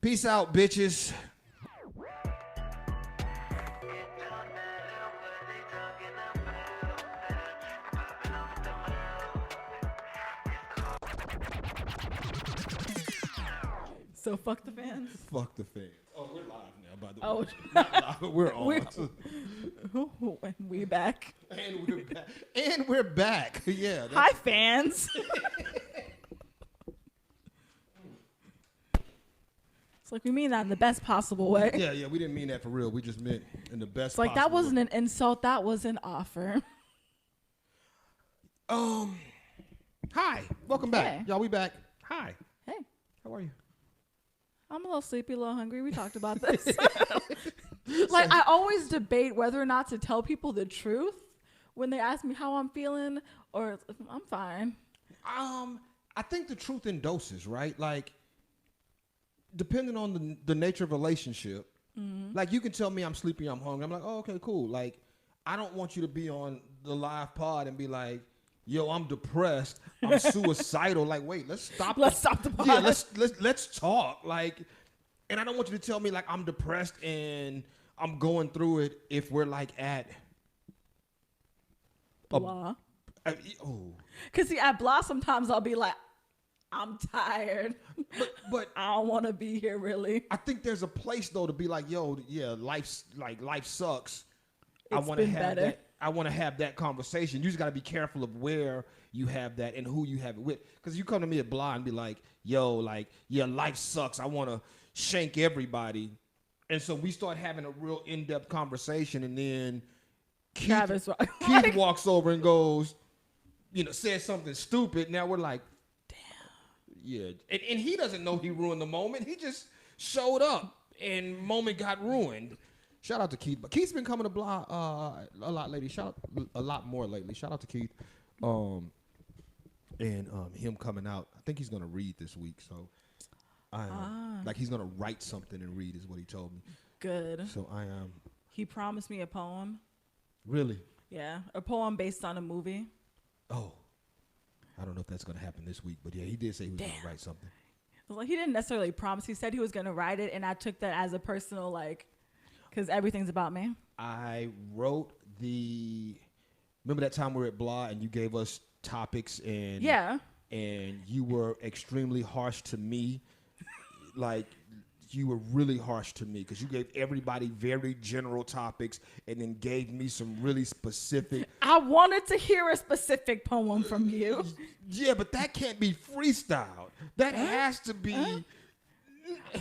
S1: Peace out, bitches.
S2: So fuck the fans.
S1: Fuck the fans. Oh, we're live now, by the way.
S2: Oh,
S1: not live, but we're on.
S2: And we back.
S1: And we're back. And we're back. Yeah.
S2: Hi, fans. It's like we mean that in the best possible way.
S1: Yeah, we didn't mean that for real. We just meant in the best
S2: it's like
S1: possible
S2: that wasn't
S1: way.
S2: an insult, that was an offer.
S1: Hi. Welcome back.
S2: Hey.
S1: Y'all, we back. Hi.
S2: Hey.
S1: How are you?
S2: I'm a little sleepy, a little hungry. We talked about this. Like, I always debate whether or not to tell people the truth when they ask me how I'm feeling, or I'm fine.
S1: I think the truth in doses, right? Like, depending on the nature of relationship, like you can tell me I'm sleepy, I'm hungry. I'm like, oh, okay, cool. Like, I don't want you to be on the live pod and be like, yo, I'm depressed, I'm suicidal. Like, wait, let's stop
S2: the pod.
S1: Yeah, let's talk. Like, and I don't want you to tell me like I'm depressed and I'm going through it if we're like at
S2: blah.
S1: Oh.
S2: Cause see, at blah sometimes I'll be like, I'm tired,
S1: but
S2: I don't want to be here really.
S1: I think there's a place though to be like, yo, yeah, life sucks.
S2: It's
S1: I want to have
S2: better.
S1: that. I want to have that conversation. You just got to be careful of where you have that and who you have it with. Because you come to me at blah and be like, yo, like, yeah, life sucks. I want to shank everybody. And so we start having a real in-depth conversation, and then Keith walks over and goes, says something stupid. Now we're like, yeah, and he doesn't know he ruined the moment. He just showed up, and moment got ruined. Shout out to Keith. But Keith's been coming to blah a lot lately. A lot more lately. Shout out to Keith, and him coming out. I think he's gonna read this week. So, like he's gonna write something and read is what he told me.
S2: Good.
S1: So I am.
S2: He promised me a poem.
S1: Really?
S2: Yeah, a poem based on a movie.
S1: Oh. I don't know if that's going to happen this week, but yeah, he did say he was going to write something.
S2: Well, he didn't necessarily promise. He said he was going to write it, and I took that as a personal, because everything's about me.
S1: I wrote remember that time we were at Blah and you gave us topics and you were extremely harsh to me. Like, you were really harsh to me because you gave everybody very general topics and then gave me some really specific.
S2: I wanted to hear a specific poem from you.
S1: Yeah, but that can't be freestyle. That has to be.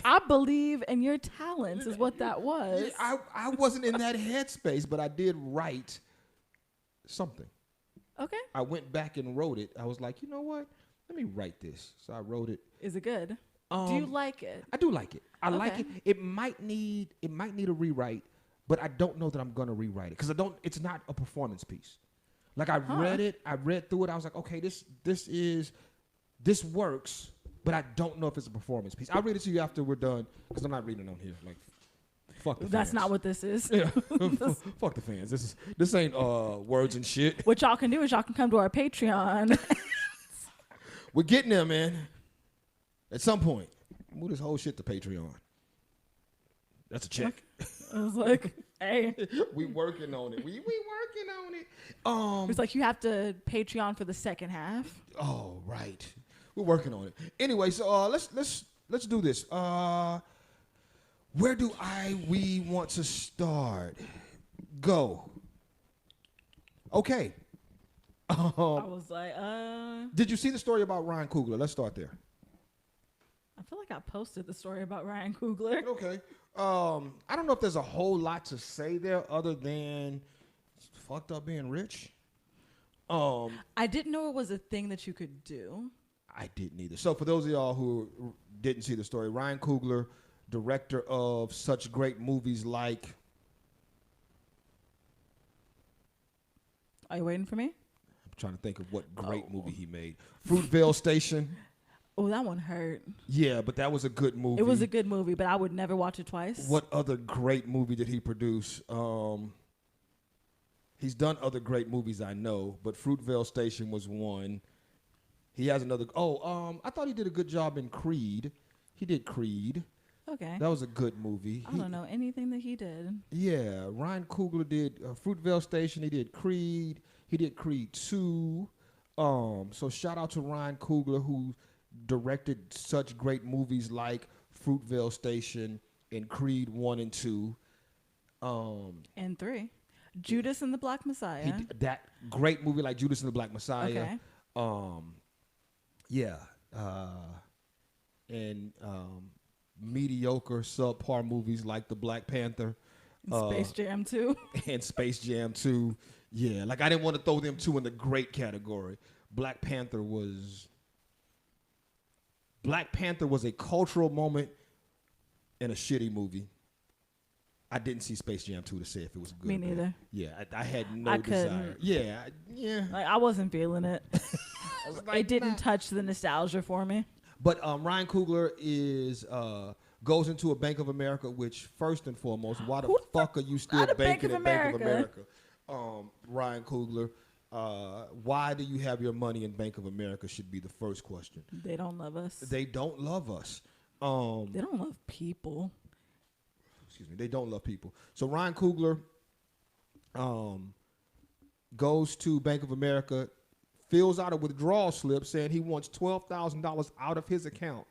S2: I believe in your talents is what that was.
S1: I wasn't in that headspace, but I did write something.
S2: Okay.
S1: I went back and wrote it. I was like, you know what? Let me write this. So I wrote it.
S2: Is it good? Do you like it?
S1: I do like it. I like it. It might need a rewrite, but I don't know that I'm gonna rewrite it because it's not a performance piece. Like I read it, I read through it. I was like, okay, this works, but I don't know if it's a performance piece. I'll read it to you after we're done because I'm not reading it on here. Like, fuck the fans.
S2: That's not what this is.
S1: Yeah, fuck the fans. This ain't words and shit.
S2: What y'all can do is y'all can come to our Patreon.
S1: We're getting there, man. At some point, move this whole shit to Patreon. That's a check.
S2: I was like, hey.
S1: We working on it. We working on it.
S2: It's like you have to Patreon for the second half.
S1: Oh, right. We're working on it. Anyway, so let's do this. Where do we want to start? Go. Okay.
S2: I was like,
S1: Did you see the story about Ryan Coogler? Let's start there.
S2: I feel like I posted the story about Ryan Coogler.
S1: Okay. I don't know if there's a whole lot to say there other than it's fucked up being rich.
S2: I didn't know it was a thing that you could do.
S1: I didn't either. So for those of y'all who didn't see the story, Ryan Coogler, director of such great movies like...
S2: Are you waiting for me?
S1: I'm trying to think of what great movie he made. Fruitvale Station.
S2: Oh, that one hurt.
S1: Yeah, but that was a good movie.
S2: It was a good movie, but I would never watch it twice.
S1: What other great movie did he produce? He's done other great movies, I know, but Fruitvale Station was one. He has another. I thought he did a good job in Creed. He did Creed.
S2: Okay.
S1: That was a good movie.
S2: I don't know anything that he did.
S1: Yeah, Ryan Coogler did Fruitvale Station. He did Creed. He did Creed 2. So shout out to Ryan Coogler, who directed such great movies like Fruitvale Station and Creed 1 and 2.
S2: And 3. Judas and the Black Messiah.
S1: He did that great movie like Judas and the Black Messiah.
S2: Okay.
S1: Yeah. And mediocre subpar movies like The Black Panther.
S2: Space Jam 2.
S1: And Space Jam 2. Yeah, like I didn't want to throw them two in the great category. Black Panther was a cultural moment and a shitty movie. I didn't see Space Jam 2 to say if it was good.
S2: Me neither.
S1: Yeah, I had no desire.
S2: Couldn't.
S1: Yeah.
S2: Like I wasn't feeling it. It didn't touch the nostalgia for me.
S1: But Ryan Coogler goes into a Bank of America, which first and foremost, why the fuck are you still banking at Bank of America? Ryan Coogler, why do you have your money in Bank of America should be the first question.
S2: They don't love us.
S1: They don't love us.
S2: They don't love people.
S1: Excuse me. They don't love people. So Ryan Coogler goes to Bank of America, fills out a withdrawal slip saying he wants $12,000 out of his account,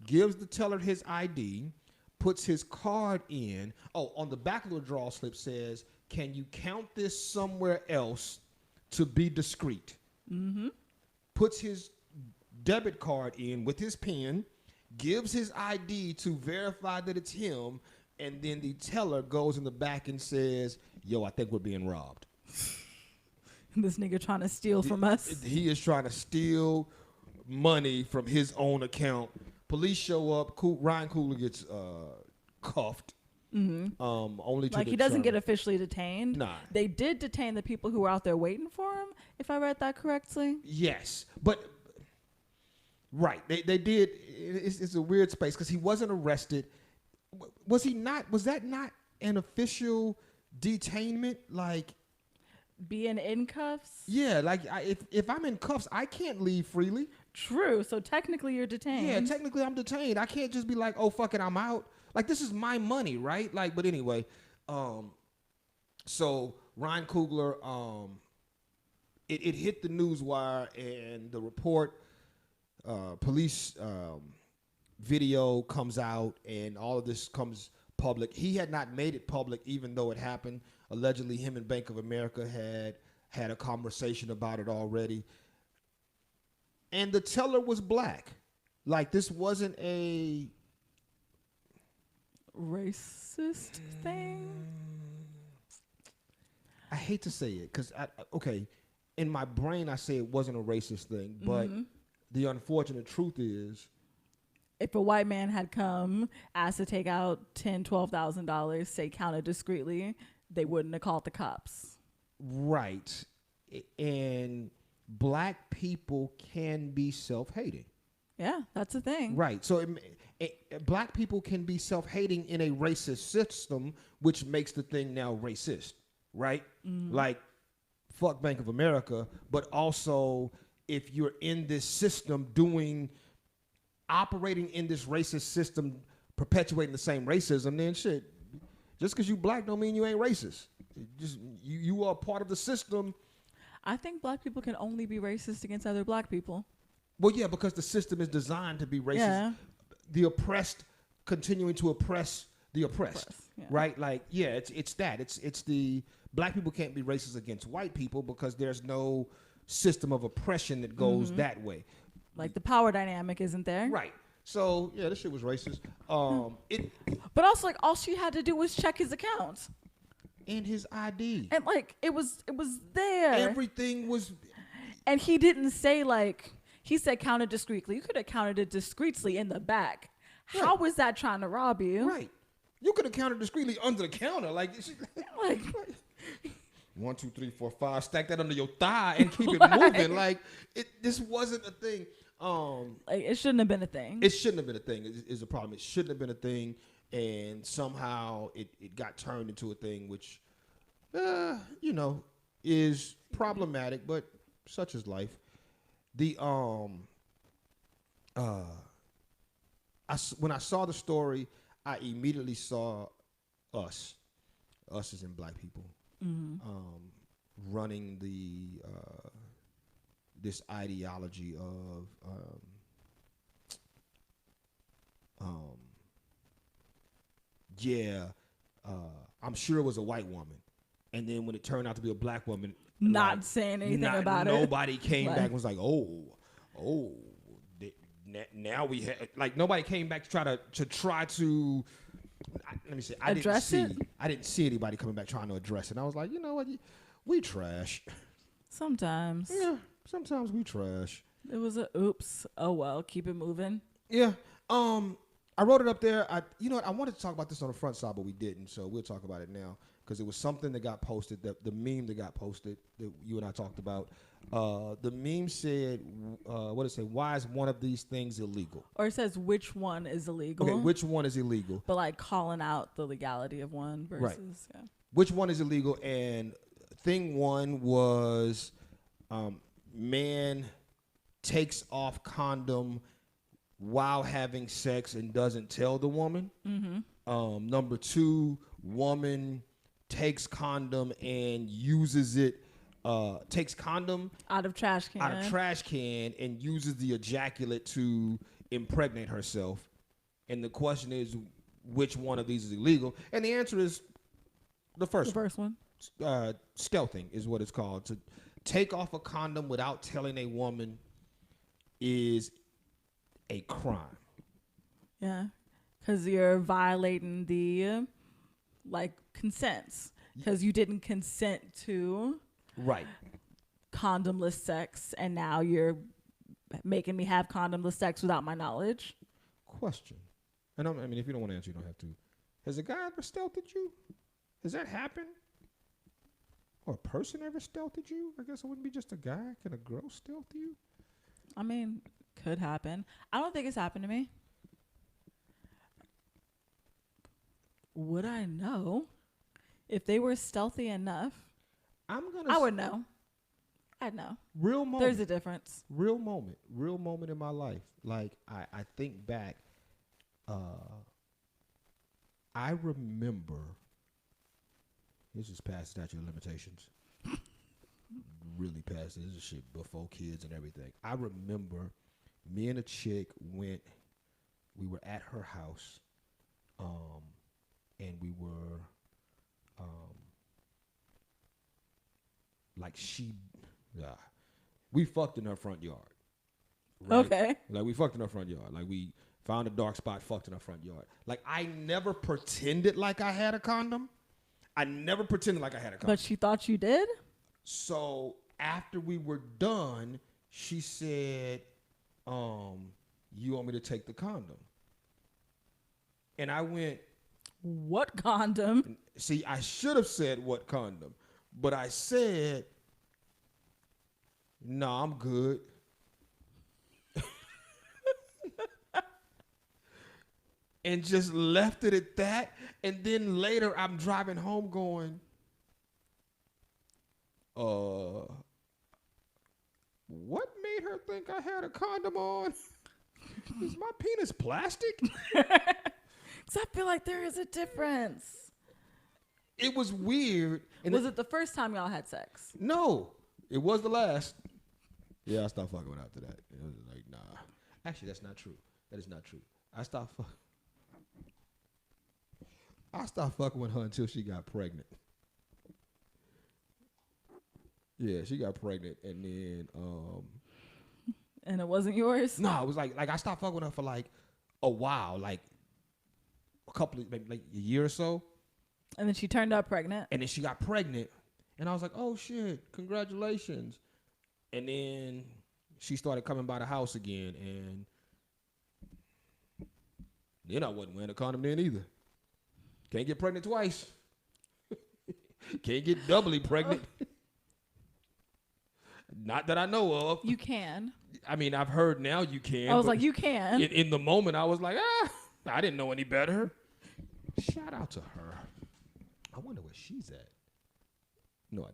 S1: gives the teller his ID, puts his card in. Oh, on the back of the withdrawal slip says, can you count this somewhere else to be discreet? Puts his debit card in with his pen, gives his ID to verify that it's him, and then the teller goes in the back and says, yo, I think we're being robbed.
S2: This nigga trying to steal from us.
S1: He is trying to steal money from his own account. Police show up. Ryan Coogler gets cuffed. Only to
S2: he doesn't get officially detained.
S1: Nah.
S2: They did detain the people who were out there waiting for him, if I read that correctly.
S1: Yes, but right, they did. It's a weird space because he wasn't arrested. Was he not? Was that not an official detainment? Like
S2: being in cuffs?
S1: Yeah, like if I'm in cuffs, I can't leave freely.
S2: True. So technically you're detained.
S1: Yeah, technically I'm detained. I can't just be like, oh, fuck it, I'm out. Like, this is my money, right? Like, but anyway, so Ryan Coogler, it hit the news wire, and the report, police video comes out, and all of this comes public. He had not made it public, even though it happened. Allegedly, him and Bank of America had a conversation about it already. And the teller was black. Like, this wasn't a
S2: racist thing.
S1: I hate to say it because, in my brain I say it wasn't a racist thing, but the unfortunate truth is,
S2: if a white man had come, asked to take out $10,000, $12,000, say counted discreetly, they wouldn't have called the cops.
S1: Right. And black people can be self-hating.
S2: Yeah, that's the thing.
S1: Right. So black people can be self-hating in a racist system, which makes the thing now racist, right? Like, fuck Bank of America, but also if you're in this system operating in this racist system, perpetuating the same racism, then shit, just because you black don't mean you ain't racist. You are part of the system.
S2: I think black people can only be racist against other black people.
S1: Well, yeah, because the system is designed to be racist. Yeah. The oppressed continuing to oppress the oppressed, right? Like, yeah, it's that. It's the black people can't be racist against white people because there's no system of oppression that goes that way.
S2: Like, the power dynamic isn't there.
S1: Right. So, yeah, this shit was racist.
S2: But also, like, all she had to do was check his account.
S1: And his ID.
S2: And, like, it was there.
S1: Everything was.
S2: And he didn't say, like, he said counted discreetly. You could have counted it discreetly in the back. Right. How was that trying to rob you?
S1: Right. You could have counted discreetly under the counter. Like 1, 2, 3, 4, 5. Stack that under your thigh and keep it moving. Like, this wasn't a thing.
S2: Like, it shouldn't have been a thing.
S1: It shouldn't have been a thing. Is a problem. It shouldn't have been a thing, and somehow it got turned into a thing, which, is problematic. But such is life. The when I saw the story, I immediately saw us as in black people, running the this ideology of I'm sure it was a white woman, and then when it turned out to be a black woman,
S2: not saying anything about it.
S1: Nobody came back and was like, now we have, like, nobody came back to try to let me say, I didn't see anybody coming back trying to address it. And I was like, you know what, we trash.
S2: Sometimes.
S1: Yeah, sometimes we trash.
S2: It was a oops. Oh well, keep it moving.
S1: Yeah. I wrote it up there. I wanted to talk about this on the front side, but we didn't. So we'll talk about it now because it was something that got posted. The meme that got posted that you and I talked about. The meme said, what did it say? Why is one of these things illegal?
S2: Or it says which one is illegal.
S1: Okay, which one is illegal?
S2: But like calling out the legality of one versus,
S1: Right.
S2: Yeah.
S1: Which one is illegal? And thing one was man takes off condom while having sex and doesn't tell the woman. Mm-hmm. Number two, woman takes condom and uses it. Takes condom
S2: out of trash can
S1: and uses the ejaculate to impregnate herself. And the question is, which one of these is illegal? And the answer is the first
S2: one.
S1: Stealthing is what it's called. To take off a condom without telling a woman is a crime.
S2: Yeah, because you're violating the consents, because you didn't consent to
S1: right
S2: condomless sex, and now you're making me have condomless sex without my knowledge.
S1: Question, and I mean, if you don't want to answer, you don't have to. Has a guy ever stealthed you? Has that happened? Or a person ever stealthed you? I guess it wouldn't be just a guy. Can a girl stealth you?
S2: I mean, could happen. I don't think it's happened to me. Would I know? If they were stealthy enough, I would know. I'd know.
S1: Real moment.
S2: There's a difference.
S1: Real moment in my life. Like, I think back, I remember, this is past statute of limitations. Really past. This is shit before kids and everything. I remember me and a chick we were at her house, and we were, we fucked in her front yard. Right?
S2: Okay.
S1: Like, we fucked in her front yard. Like, we found a dark spot, fucked in her front yard. Like, I never pretended like I had a condom.
S2: But she thought you did?
S1: So after we were done, she said, you want me to take the condom? And I went,
S2: what condom?
S1: See, I should have said what condom, but I said, no, I'm good. And just left it at that. And then later I'm driving home going, what made her think I had a condom on? Is my penis plastic?
S2: Because I feel like there is a difference.
S1: It was weird.
S2: And was it the first time y'all had sex?
S1: No, it was the last. Yeah, I stopped fucking with her after that. It was like, nah. Actually, that's not true. That is not true. I stopped fucking with her until she got pregnant. Yeah, she got pregnant, and then
S2: and it wasn't yours?
S1: No, it was like I stopped fucking with her for like a while, like a couple of, maybe like a year or so.
S2: And then she turned up pregnant.
S1: And then she got pregnant, and I was like, oh shit, congratulations. And then she started coming by the house again, and then I wasn't wearing a condom then either. Can't get pregnant twice. Can't get doubly pregnant. Not that I know of.
S2: You can.
S1: I mean, I've heard now you can.
S2: I was like, you can.
S1: In the moment, I was like, I didn't know any better. Shout out to her. I wonder where she's at. No, I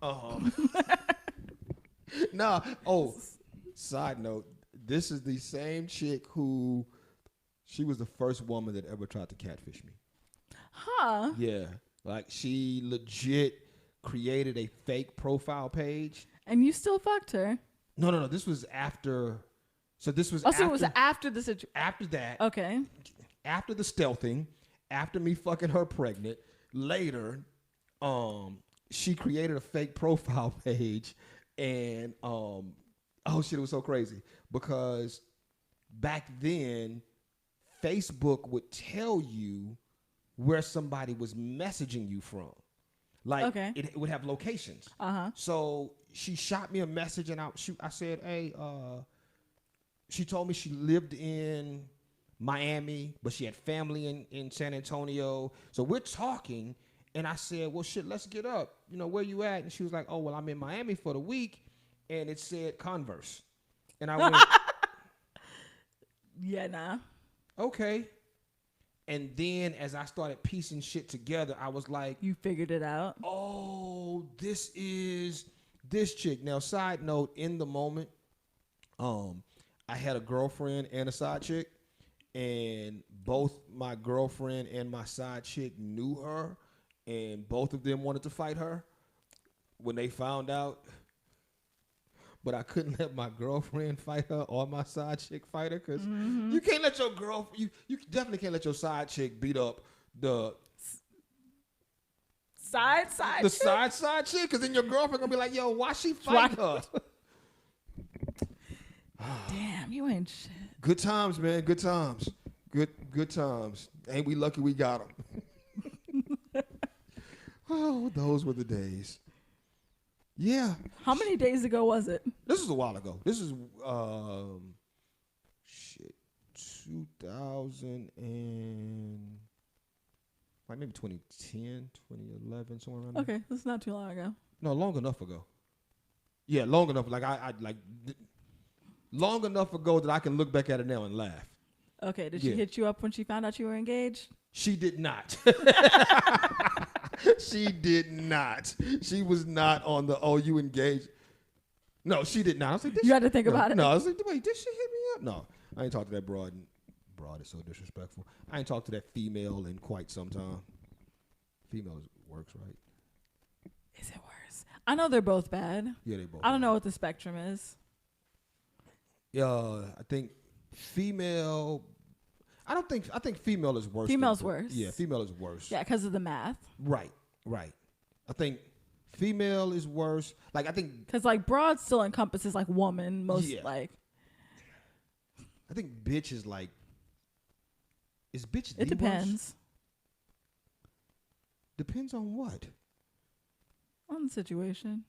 S1: don't. Nah. Oh, side note. This is the same chick who, she was the first woman that ever tried to catfish me.
S2: Huh.
S1: Yeah. Like, she legit created a fake profile page.
S2: And you still fucked her?
S1: No. This was after. So this was.
S2: Oh, so it was after the situation.
S1: After that.
S2: Okay.
S1: After the stealthing, after me fucking her pregnant, later, she created a fake profile page, and oh shit, it was so crazy because back then, Facebook would tell you where somebody was messaging you from. Like, okay. It would have locations. So she shot me a message, and I said, hey, she told me she lived in Miami, but she had family in San Antonio. So we're talking, and I said, well, shit, let's get up. You know, where you at? And she was like, oh, well, I'm in Miami for the week, and it said Converse. And I went,
S2: Yeah, nah.
S1: okay. And then as I started piecing shit together, I was like,
S2: You figured it out.
S1: oh, this is this chick. Now, side note, in the moment, I had a girlfriend and a side chick, and both my girlfriend and my side chick knew her, and both of them wanted to fight her when they found out. But I couldn't let my girlfriend fight her or my side chick fight her because you can't let your you definitely can't let your side chick beat up the
S2: side
S1: chick because then your girlfriend gonna be like, yo, why she fight her?
S2: Damn, you ain't shit.
S1: Good times, man. Good times. Good times. Ain't we lucky we got them? Oh, those were the days. Yeah.
S2: How many days ago was it?
S1: This was a while ago. This is 2000 and like maybe 2010, 2011, somewhere around there.
S2: Okay, that's not too long ago.
S1: No, long enough ago. Yeah, long enough. Like I long enough ago that I can look back at it now and laugh.
S2: Okay, did she hit you up when she found out you were engaged?
S1: She did not. She did not. She was not on the, oh, you engaged. No, she did not. I was like,
S2: you had to think about it.
S1: No, I was like, wait, did she hit me up? No, I ain't talked to that broad. Broad is so disrespectful. I ain't talked to that female in quite some time. Female works, right?
S2: Is it worse? I know they're both bad.
S1: Yeah, they both.
S2: I don't know what the spectrum is.
S1: Yeah, I think female. I think female is worse.
S2: Female's worse.
S1: Yeah, female is worse.
S2: Yeah, because of the math.
S1: Right. I think female is worse. Like, I think.
S2: Because, like, broad still encompasses, like, woman. I
S1: think bitch is like. Is bitch the
S2: It depends.
S1: worst? Depends on what?
S2: On the situation.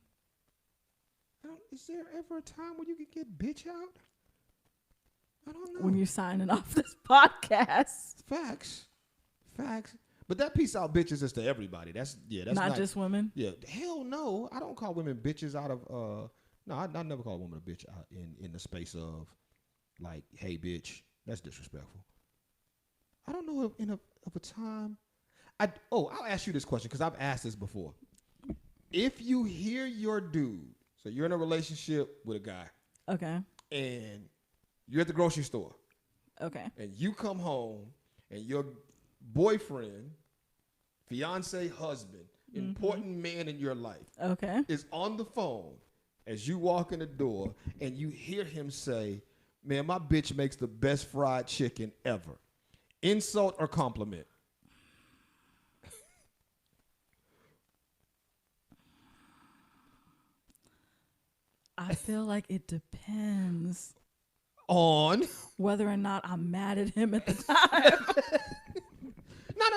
S1: Is there ever a time when you can get bitch out? I don't know.
S2: When you're signing off this podcast.
S1: Facts. But that peace out bitches is to everybody. That's
S2: not just women.
S1: Yeah, hell no. I don't call women bitches out of. No, I never call a woman a bitch out in the space of, like, hey bitch. That's disrespectful. I don't know of a time. I'll ask you this question because I've asked this before. If you hear your dude, so you're in a relationship with a guy.
S2: Okay.
S1: And you're at the grocery store.
S2: Okay.
S1: And you come home and your boyfriend, fiance, husband, important man in your life, is on the phone as you walk in the door and you hear him say, man, my bitch makes the best fried chicken ever. Insult or compliment?
S2: I feel like it depends
S1: on
S2: whether or not I'm mad at him at the time.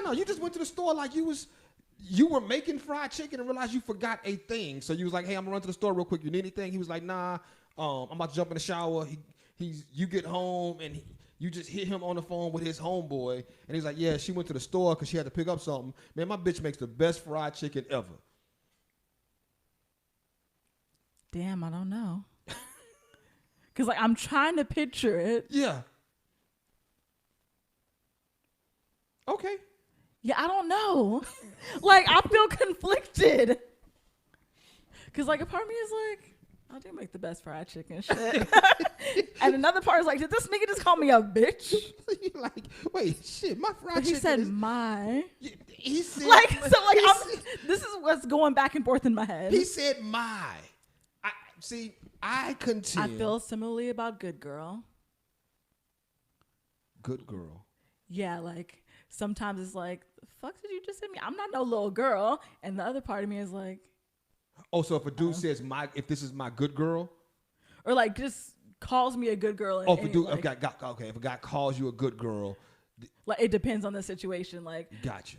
S1: No. You just went to the store like you were making fried chicken and realized you forgot a thing. So you was like, hey, I'm gonna run to the store real quick. You need anything? He was like, nah. I'm about to jump in the shower. You get home and you just hit him on the phone with his homeboy, and he's like, yeah, she went to the store because she had to pick up something. Man, my bitch makes the best fried chicken ever.
S2: Damn, I don't know. Because, like, I'm trying to picture it.
S1: Yeah. Okay.
S2: Yeah, I don't know. Like, I feel conflicted. Because, like, a part of me is like, I do make the best fried chicken shit. And another part is like, did this nigga just call me a bitch?
S1: You're like, wait, shit, my fried
S2: but
S1: chicken.
S2: He said my.
S1: He said,
S2: like, so, like, this is what's going back and forth in my head.
S1: He said my. I contend.
S2: I feel similarly about good girl.
S1: Good girl.
S2: Yeah, like, sometimes it's like, the fuck did you just say me? I'm not no little girl. And the other part of me is like.
S1: Oh, so if a dude says if this is my good girl?
S2: Or like just calls me a good girl.
S1: If a guy calls you a good girl.
S2: Like, it depends on the situation. Like,
S1: gotcha.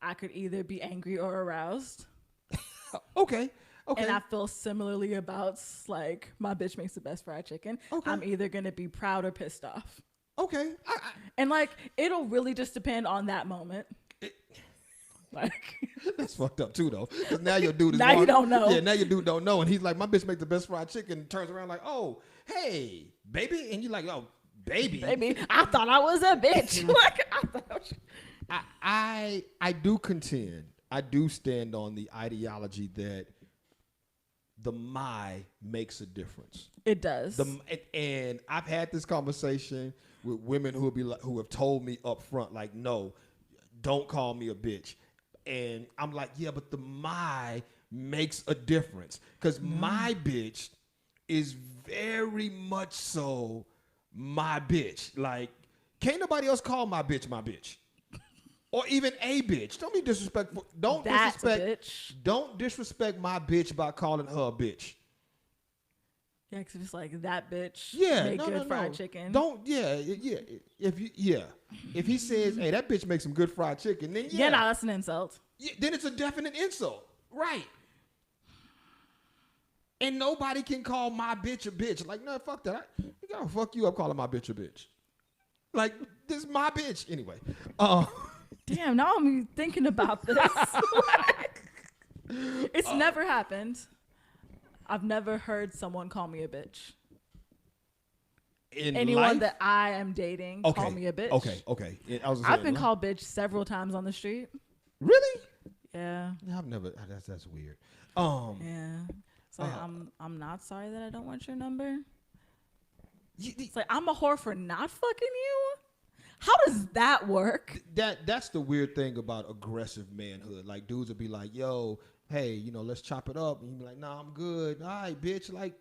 S2: I could either be angry or aroused.
S1: Okay.
S2: And I feel similarly about, like, my bitch makes the best fried chicken. Okay. I'm either going to be proud or pissed off.
S1: Okay.
S2: And, like, it'll really just depend on that moment. Like,
S1: that's fucked up too, though. Because now your dude is
S2: now you don't know.
S1: Yeah, now your dude don't know, and he's like, my bitch make the best fried chicken. And turns around like, oh, hey, baby, and you like, oh, baby,
S2: I thought I was a bitch. Like, I thought.
S1: I do contend. I do stand on the ideology that the my makes a difference.
S2: It does.
S1: And I've had this conversation with women who who have told me up front, like, no, don't call me a bitch. And I'm like, yeah, but the my makes a difference. Because my bitch is very much so my bitch. Like, can't nobody else call my bitch my bitch. Or even a bitch. Don't be disrespectful. Don't disrespect my bitch by calling her a bitch.
S2: Yeah, because it's like that bitch.
S1: Yeah,
S2: make good fried chicken.
S1: If he says, "Hey, that bitch makes some good fried chicken," then
S2: no, that's an insult.
S1: Yeah, then it's a definite insult, right? And nobody can call my bitch a bitch. Like, no, fuck that. You gotta fuck you up calling my bitch a bitch. Like, this is my bitch anyway.
S2: Damn, now I'm thinking about this. It's never happened. I've never heard someone call me a bitch. Anyone that I am dating call me a bitch.
S1: Okay.
S2: I've been called bitch several times on the street.
S1: Really?
S2: Yeah.
S1: I've never. That's weird.
S2: Yeah. It's like I'm not sorry that I don't want your number. It's like I'm a whore for not fucking you. How does that work?
S1: That's the weird thing about aggressive manhood. Like, dudes will be like, yo, hey, let's chop it up. And you be like, nah, I'm good. All right, bitch. Like,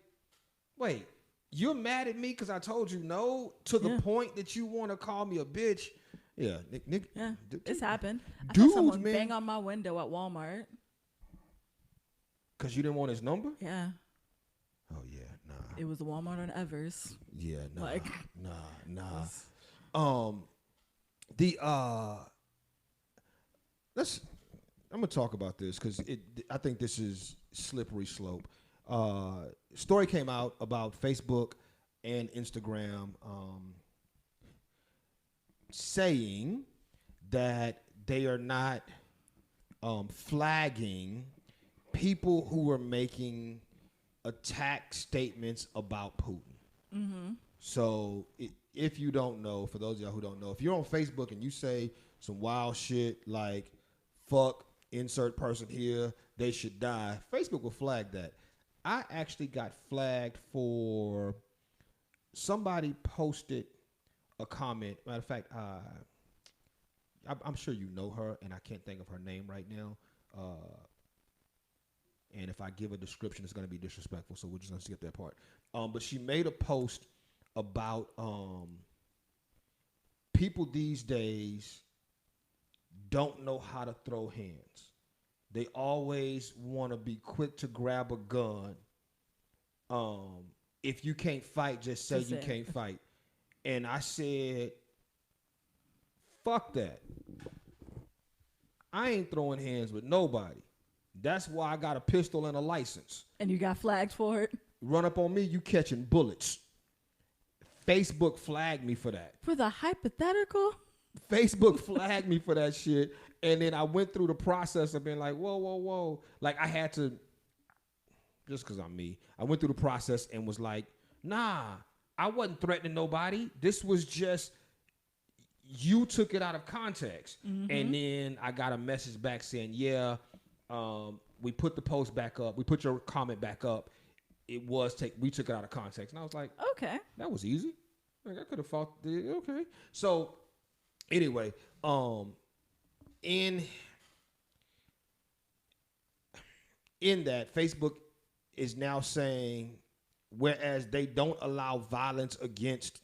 S1: wait, you're mad at me because I told you no to the point that you want to call me a bitch? Yeah, Nick.
S2: Yeah, it's happened. I
S1: Dudes,
S2: had someone
S1: man,
S2: bang on my window at Walmart.
S1: Because you didn't want his number?
S2: Yeah.
S1: Oh, yeah, nah.
S2: It was a Walmart on Evers.
S1: Yeah, nah.
S2: Like,
S1: nah. I'm gonna talk about this because I think this is slippery slope. Story came out about Facebook and Instagram saying that they are not flagging people who are making attack statements about Putin. Mm-hmm. So if you don't know, for those of y'all who don't know, if you're on Facebook and you say some wild shit like fuck insert person here, they should die, Facebook will flag that. I actually got flagged for somebody posted a comment. Matter of fact, I'm sure you know her, and I can't think of her name right now. And if I give a description, it's going to be disrespectful, so we're just going to skip that part. But she made a post about people these days don't know how to throw hands. They always want to be quick to grab a gun. If you can't fight, just say you can't fight. And I said, fuck that. I ain't throwing hands with nobody. That's why I got a pistol and a license.
S2: And you got flagged for it?
S1: Run up on me, you catching bullets. Facebook flagged me for that.
S2: For the hypothetical?
S1: Facebook flagged me for that shit. And then I went through the process of being like, whoa. Like, I had to, just because I'm me, I went through the process and was like, nah, I wasn't threatening nobody. This was just, you took it out of context. Mm-hmm. And then I got a message back saying, yeah, we put the post back up. We put your comment back up. We took it out of context. And I was like,
S2: okay,
S1: that was easy. Like, I could have fought. Okay. So anyway, in that, Facebook is now saying, whereas they don't allow violence against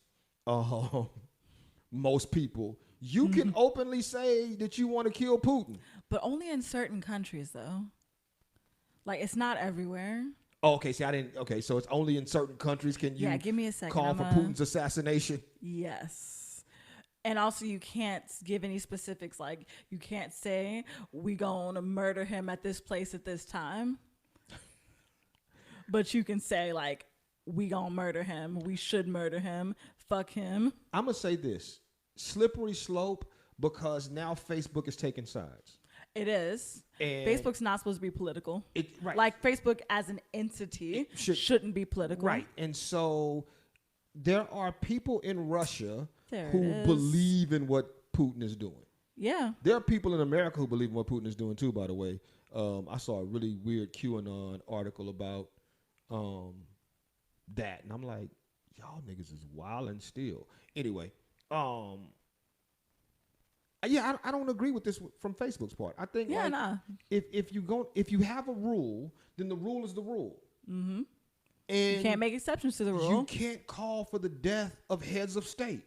S1: most people, you can openly say that you want to kill Putin.
S2: But only in certain countries, though. Like, it's not everywhere.
S1: Oh, okay. See, okay, so it's only in certain countries. Can you
S2: give me a second.
S1: Call for Putin's assassination?
S2: Yes. And also, you can't give any specifics. Like, you can't say, we gonna murder him at this place at this time. But you can say, like, we gonna murder him. We should murder him. Fuck him.
S1: I'm gonna say this. Slippery slope, because now Facebook is taking sides.
S2: It is.
S1: And
S2: Facebook's not supposed to be political.
S1: Right.
S2: Like Facebook as an entity shouldn't be political.
S1: Right. And so there are people in Russia who
S2: is.
S1: believe in what Putin is doing.
S2: Yeah.
S1: There are people in America who believe in what Putin is doing too, by the way. I saw a really weird QAnon article about that. And I'm like, y'all niggas is wild and still. Anyway, yeah, I don't agree with this from Facebook's part. I think if you have a rule, then the rule is the rule.
S2: Mm-hmm.
S1: And
S2: you can't make exceptions to the rule.
S1: You can't call for the death of heads of state.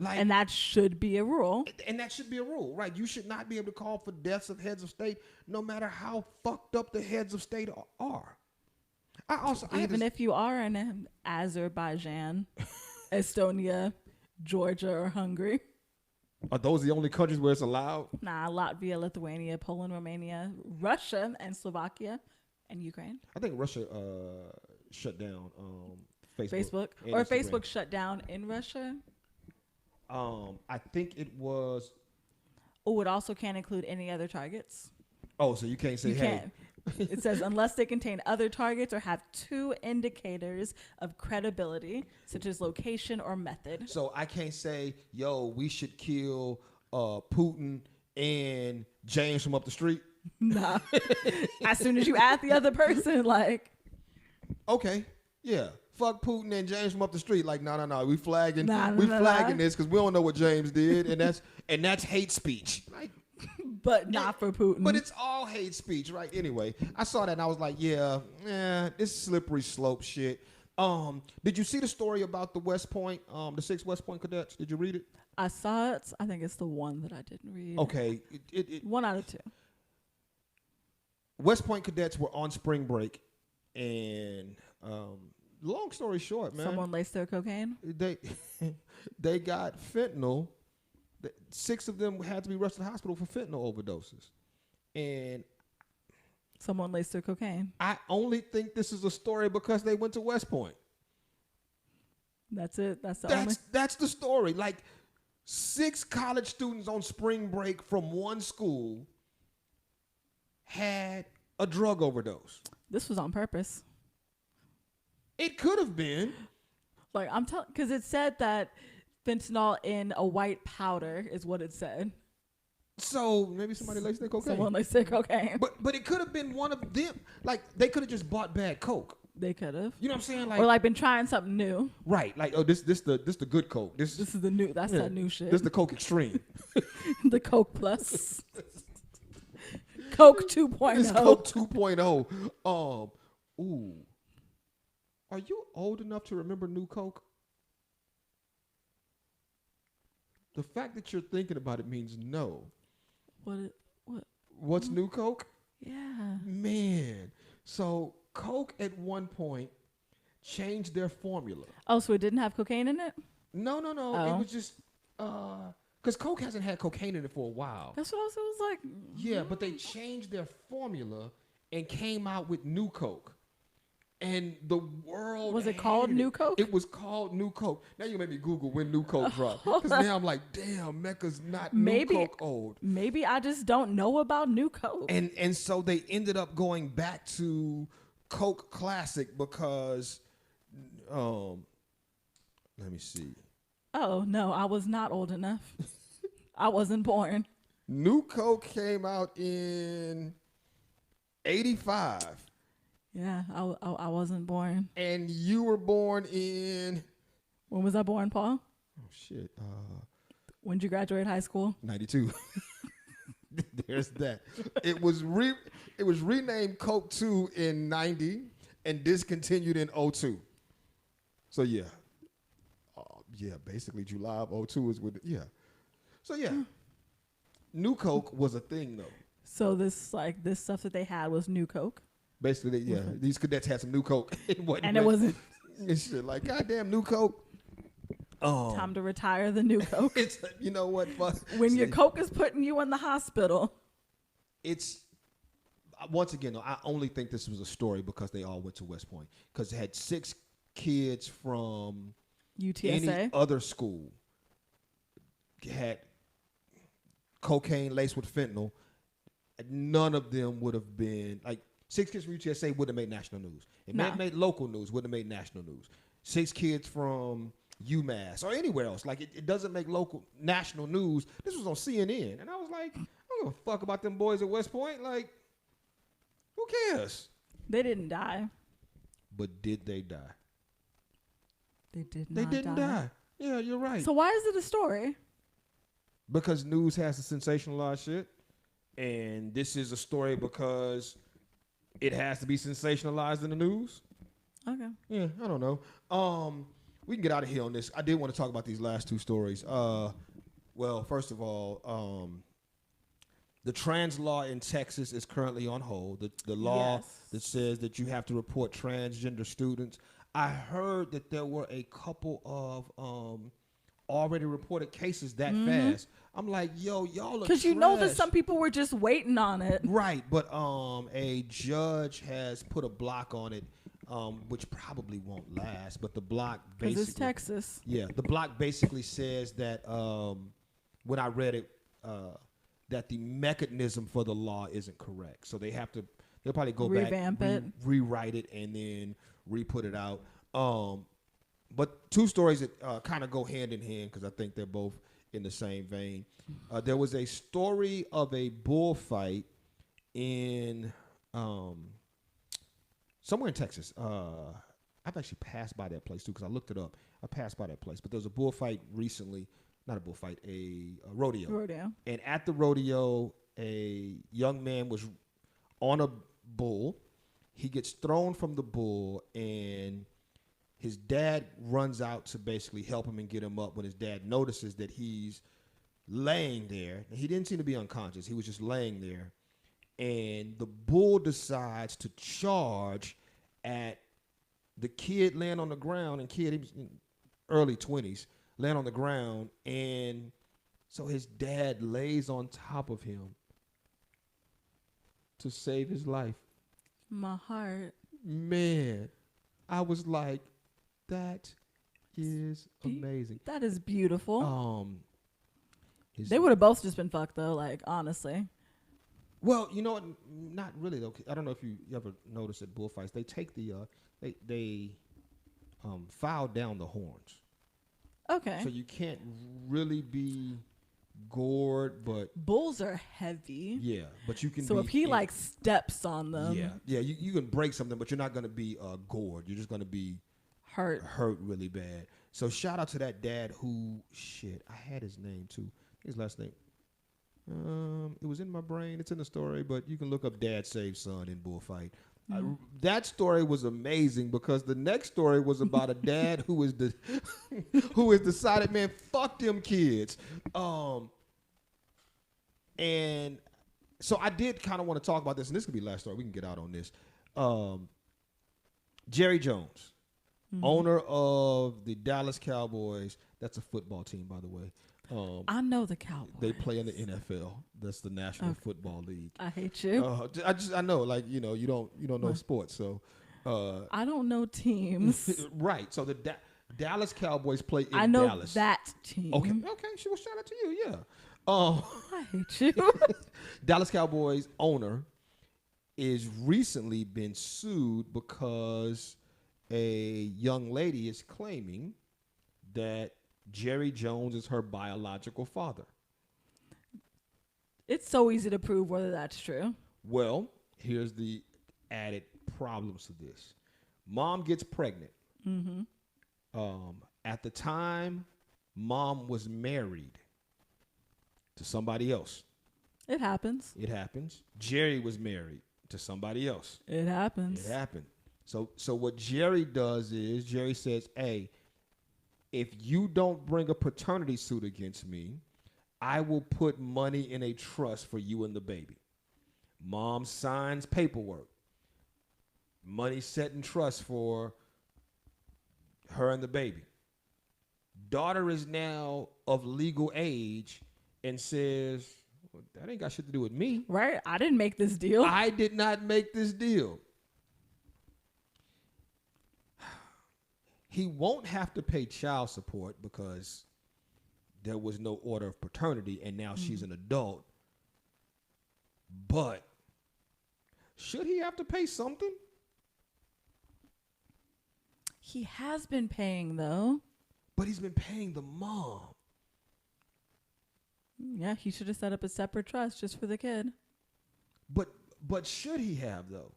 S2: And that should be a rule.
S1: And that should be a rule, right? You should not be able to call for deaths of heads of state, no matter how fucked up the heads of state are.
S2: Even if you are in Azerbaijan, Estonia, Georgia, or Hungary.
S1: Are those the only countries where it's allowed?
S2: Nah, Latvia, Lithuania, Poland, Romania, Russia, and Slovakia, and Ukraine.
S1: I think Russia shut down
S2: Facebook. Or Facebook shut down in Russia.
S1: I think it was.
S2: Oh, it also can't include any other targets.
S1: Oh, so you can't say,
S2: you
S1: hey.
S2: Can't. It says unless they contain other targets or have two indicators of credibility, such as location or method.
S1: So I can't say, yo, we should kill Putin and James from up the street.
S2: Nah. As soon as you add the other person, like.
S1: Okay, yeah. Fuck Putin and James from up the street. Like, no. We flagging this because we don't know what James did, and that's hate speech. Like,
S2: but not for Putin.
S1: But it's all hate speech, right? Anyway, I saw that and I was like, this slippery slope shit. Did you see the story about the West Point, the 6 West Point cadets? Did you read it?
S2: I saw it. I think it's the one that I didn't read.
S1: Okay.
S2: 1 out of 2.
S1: West Point cadets were on spring break, and long story short, man.
S2: Someone laced their cocaine?
S1: They got fentanyl. 6 of them had to be rushed to the hospital for fentanyl overdoses. And
S2: someone laced their cocaine.
S1: I only think this is a story because they went to West Point.
S2: That's it. That's
S1: the story. Like 6 college students on spring break from one school had a drug overdose.
S2: This was on purpose.
S1: It could have been.
S2: Like I'm telling, because it said that fentanyl in a white powder is what it said.
S1: So maybe somebody laced their cocaine.
S2: Someone laced their cocaine.
S1: But it could have been one of them. Like they could have just bought bad coke.
S2: They could have.
S1: You know what I'm saying? Like,
S2: or like been trying something new.
S1: Right. Like, oh, this the good coke. This
S2: is the new. That's that new shit.
S1: This is the Coke Extreme.
S2: The Coke Plus. Coke 2.0.
S1: It's Coke 2.0. Ooh. Are you old enough to remember New Coke? The fact that you're thinking about it means no. What's New Coke?
S2: Yeah.
S1: Man. So Coke at one point changed their formula.
S2: Oh, so it didn't have cocaine in it?
S1: No.
S2: Oh.
S1: It was just because Coke hasn't had cocaine in it for a while.
S2: That's what I was like.
S1: Yeah, but they changed their formula and came out with New Coke. And the world
S2: was it called New Coke?
S1: It was called New Coke. Now you made me Google when New Coke dropped. Because now I'm like, damn, Mecca's not New Coke old.
S2: Maybe I just don't know about New Coke.
S1: And so they ended up going back to Coke Classic because, let me see.
S2: Oh, no, I was not old enough. I wasn't born.
S1: New Coke came out in 85.
S2: Yeah, I wasn't born.
S1: And you were born in...
S2: When was I born, Paul?
S1: Oh, shit.
S2: When did you graduate high school?
S1: 92. There's that. It was renamed Coke 2 in 90 and discontinued in 02. So, yeah. Basically July of 02 is with... Yeah. So, yeah. New Coke was a thing, though.
S2: So this stuff that they had was New Coke?
S1: Basically, these cadets had some New Coke. It
S2: wasn't.
S1: And shit, like, goddamn New Coke.
S2: Time to retire the New Coke.
S1: It's, you know what?
S2: When your Coke is putting you in the hospital.
S1: It's, once again, though, I only think this was a story because they all went to West Point. Because they had 6 kids from
S2: UTSA.
S1: Any other school had cocaine laced with fentanyl. none of them would have been like 6 kids from UTSA wouldn't have made national news. It may have made local news, wouldn't have made national news. 6 kids from UMass or anywhere else, like it doesn't make local national news. This was on CNN, and I was like, I don't give a fuck about them boys at West Point. Like, who cares?
S2: They didn't die.
S1: But did they die?
S2: They did not
S1: They didn't die. Yeah, you're right.
S2: So why is it a story?
S1: Because news has to sensationalize shit. And this is a story because it has to be sensationalized in the news. Okay. Yeah, I don't know. We can get out of here on this. I did want to talk about these last 2 stories. Well, first of all, the trans law in Texas is currently on hold. The law that says that you have to report transgender students. I heard that there were a couple of already reported cases that fast. I'm like, yo, y'all are
S2: because you know that some people were just waiting on it.
S1: Right, but a judge has put a block on it, which probably won't last. But the block basically,
S2: because it's Texas.
S1: Yeah, the block basically says that when I read it, that the mechanism for the law isn't correct. So they'll probably go
S2: revamp
S1: back, rewrite it, and then re-put it out. But 2 stories that kind of go hand in hand because I think they're both in the same vein. There was a story of a bullfight in somewhere in Texas. I've actually passed by that place too because I looked it up. I passed by that place, but there was a bullfight recently. Not a bullfight, a rodeo. And at the rodeo, a young man was on a bull. He gets thrown from the bull, and his dad runs out to basically help him and get him up when his dad notices that he's laying there. He didn't seem to be unconscious. He was just laying there. And the bull decides to charge at the kid laying on the ground, and he was in early 20s, laying on the ground. And so his dad lays on top of him to save his life.
S2: My heart.
S1: Man, I was like, that is amazing.
S2: That is beautiful. They would have both just been fucked though, like honestly.
S1: Well, you know what? Not really though. I don't know if you ever noticed at bullfights, they take the they file down the horns.
S2: Okay.
S1: So you can't really be gored, but
S2: bulls are heavy.
S1: Yeah, but you can.
S2: So if he like steps on them,
S1: you can break something, but you're not going to be gored. You're just going to be hurt really bad. So shout out to that dad who I had his name too. His last name. It was in my brain. It's in the story, but you can look up "Dad Save Son" in bullfight. That story was amazing because the next story was about a dad who is decided, man, fuck them kids. And so I did kind of want to talk about this, and this could be the last story. We can get out on this. Jerry Jones, owner of the Dallas Cowboys. That's a football team, by the way.
S2: I know the Cowboys.
S1: They play in the NFL. That's the National Football League.
S2: I hate you.
S1: I know, like you don't know sports, so
S2: I don't know teams.
S1: Right. So the Dallas Cowboys play in Dallas.
S2: I know that team.
S1: Okay. She will shout out to you. Yeah.
S2: I hate you.
S1: Dallas Cowboys owner is recently been sued because a young lady is claiming that Jerry Jones is her biological father.
S2: It's so easy to prove whether that's true.
S1: Well, here's the added problems to this. Mom gets pregnant. At the time, mom was married to somebody else.
S2: It happens.
S1: Jerry was married to somebody else.
S2: It happens.
S1: So what Jerry does is Jerry says, hey, if you don't bring a paternity suit against me, I will put money in a trust for you and the baby. Mom signs paperwork. Money set in trust for her and the baby. Daughter is now of legal age and says, well, that ain't got shit to do with me.
S2: Right? I didn't make this deal.
S1: I did not make this deal. He won't have to pay child support because there was no order of paternity and now she's an adult. But should he have to pay something?
S2: He has been paying, though.
S1: But he's been paying the mom.
S2: Yeah, he should have set up a separate trust just for the kid.
S1: But should he have, though?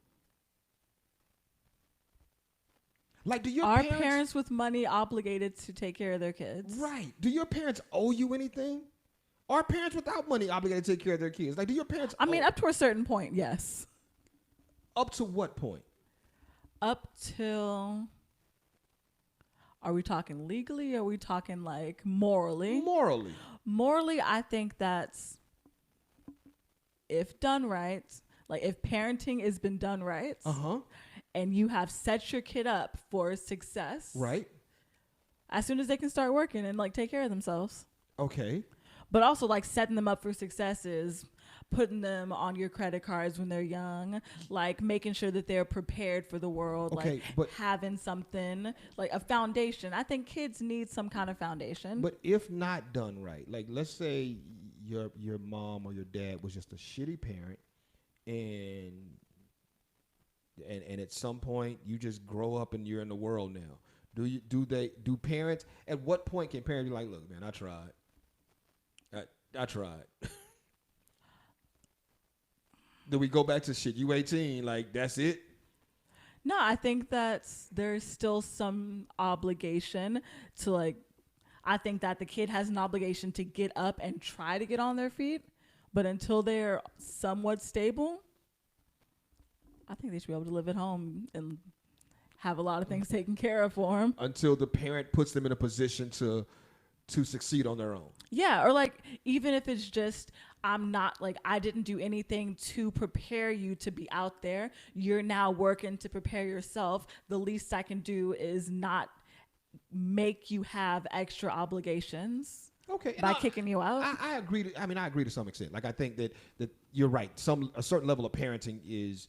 S1: Like, do your
S2: Are parents with money obligated to take care of their kids?
S1: Right. Do your parents owe you anything? Are parents without money obligated to take care of their kids? Like, do your parents
S2: I mean, up to a certain point, yes.
S1: Up to what point?
S2: Up till... Are we talking legally or are we talking, like, morally?
S1: Morally.
S2: Morally, I think that's... If done right, like, if parenting has been done right...
S1: Uh-huh.
S2: And you have set your kid up for success.
S1: Right.
S2: As soon as they can start working and like take care of themselves.
S1: Okay.
S2: But also like setting them up for success is putting them on your credit cards when they're young, like making sure that they're prepared for the world,
S1: okay,
S2: like
S1: but
S2: having something, like a foundation. I think kids need some kind of foundation.
S1: But if not done right, like let's say your mom or your dad was just a shitty parent and at some point you just grow up and you're in the world now. Do parents at what point can parents be like, look, man, I tried. I tried. Do we go back to shit? You 18, like that's it?
S2: No, I think that there's still some obligation to like, I think that the kid has an obligation to get up and try to get on their feet, but until they're somewhat stable, I think they should be able to live at home and have a lot of things taken care of for them.
S1: Until the parent puts them in a position to succeed on their own.
S2: Yeah, or like even if it's just I didn't do anything to prepare you to be out there. You're now working to prepare yourself. The least I can do is not make you have extra obligations.
S1: Okay,
S2: by kicking you out.
S1: I agree. I agree to some extent. Like I think that you're right. A certain level of parenting is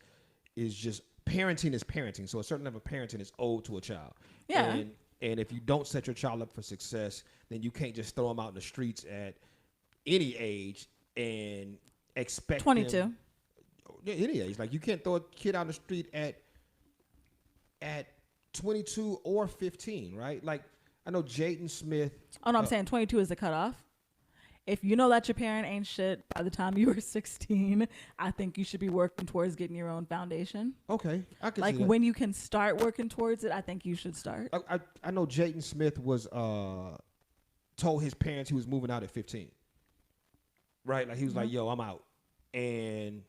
S1: just parenting is parenting. So a certain level of parenting is owed to a child.
S2: Yeah.
S1: And if you don't set your child up for success, then you can't just throw them out in the streets at any age and expect
S2: 22.
S1: them, any age. Like you can't throw a kid out in the street at 22 or 15, right? Like I know Jaden Smith.
S2: Oh no, I'm saying 22 is the cutoff. If you know that your parent ain't shit by the time you were 16, I think you should be working towards getting your own foundation.
S1: Okay, I can
S2: like
S1: see that.
S2: when you can start working towards it, I think you should start.
S1: I know Jaden Smith was told his parents he was moving out at 15. Right, like he was like, "Yo, I'm out," and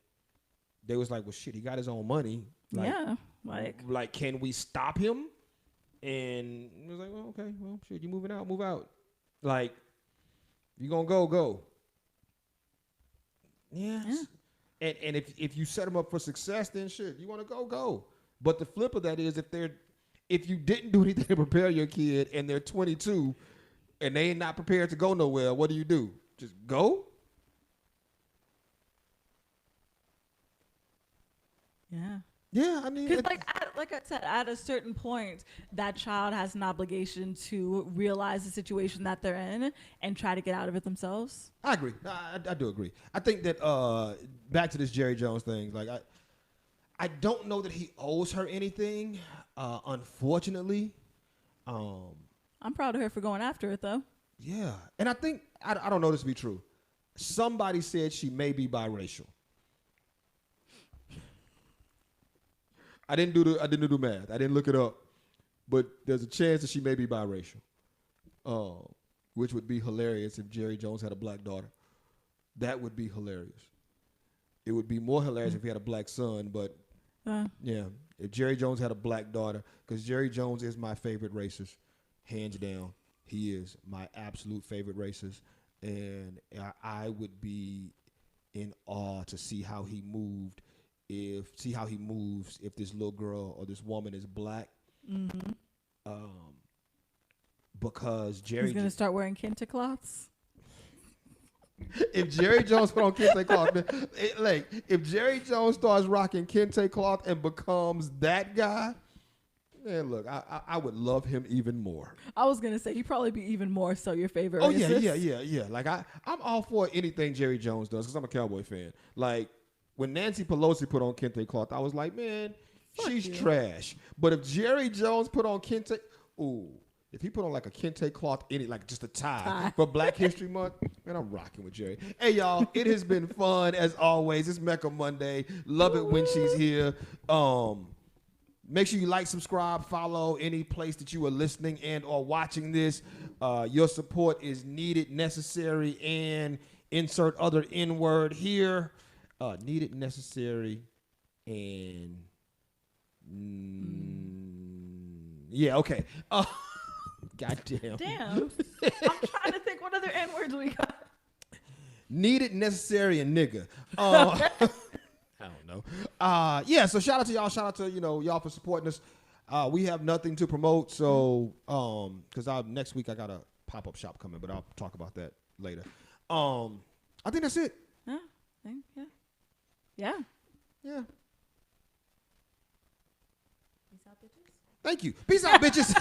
S1: they was like, "Well, shit, he got his own money." Like,
S2: yeah,
S1: like, can we stop him? And he was like, "Well, okay, well, shit, you moving out, move out. Like, you gonna go." Yes. Yeah. And if you set them up for success, then shit, you want to go. But the flip of that is if you didn't do anything to prepare your kid and they're 22 and they ain't not prepared to go nowhere, what do? Just go?
S2: Yeah.
S1: Yeah, I mean,
S2: because like I said, at a certain point, that child has an obligation to realize the situation that they're in and try to get out of it themselves.
S1: I agree. I do agree. I think that back to this Jerry Jones thing, like I don't know that he owes her anything. Unfortunately,
S2: I'm proud of her for going after it, though.
S1: Yeah, and I think I don't know this to be true. Somebody said she may be biracial. I didn't do math. I didn't look it up, but there's a chance that she may be biracial, which would be hilarious if Jerry Jones had a black daughter. That would be hilarious. It would be more hilarious if he had a black son, but yeah, if Jerry Jones had a black daughter, because Jerry Jones is my favorite racist, hands down. He is my absolute favorite racist, and I would be in awe to see how he moves if this little girl or this woman is black.
S2: Mm-hmm.
S1: Because Jerry...
S2: He's going to start wearing kente cloths?
S1: If Jerry Jones put on kente cloth, if Jerry Jones starts rocking kente cloth and becomes that guy, man, look, I would love him even more.
S2: I was going to say, he'd probably be even more so your favorite
S1: racist.
S2: Yeah.
S1: Like, I'm all for anything Jerry Jones does because I'm a Cowboy fan. Like, when Nancy Pelosi put on kente cloth, I was like, man, she's trash. But if Jerry Jones put on kente, if he put on like a kente cloth, like just a tie for Black History Month, man, I'm rocking with Jerry. Hey, y'all, it has been fun as always. It's Mecca Monday. Love it when she's here. Make sure you like, subscribe, follow any place that you are listening and or watching this. Your support is needed, necessary, and insert other N-word here. Needed, necessary, and yeah, okay. Goddamn.
S2: Damn. I'm trying to think what other N-words we got.
S1: Needed, necessary, and nigga. I don't know. Yeah, so shout out to y'all. Shout out to, y'all for supporting us. We have nothing to promote, so because next week I got a pop-up shop coming, but I'll talk about that later. I think that's it.
S2: Yeah.
S1: Peace out, bitches. Thank you. Peace out, bitches.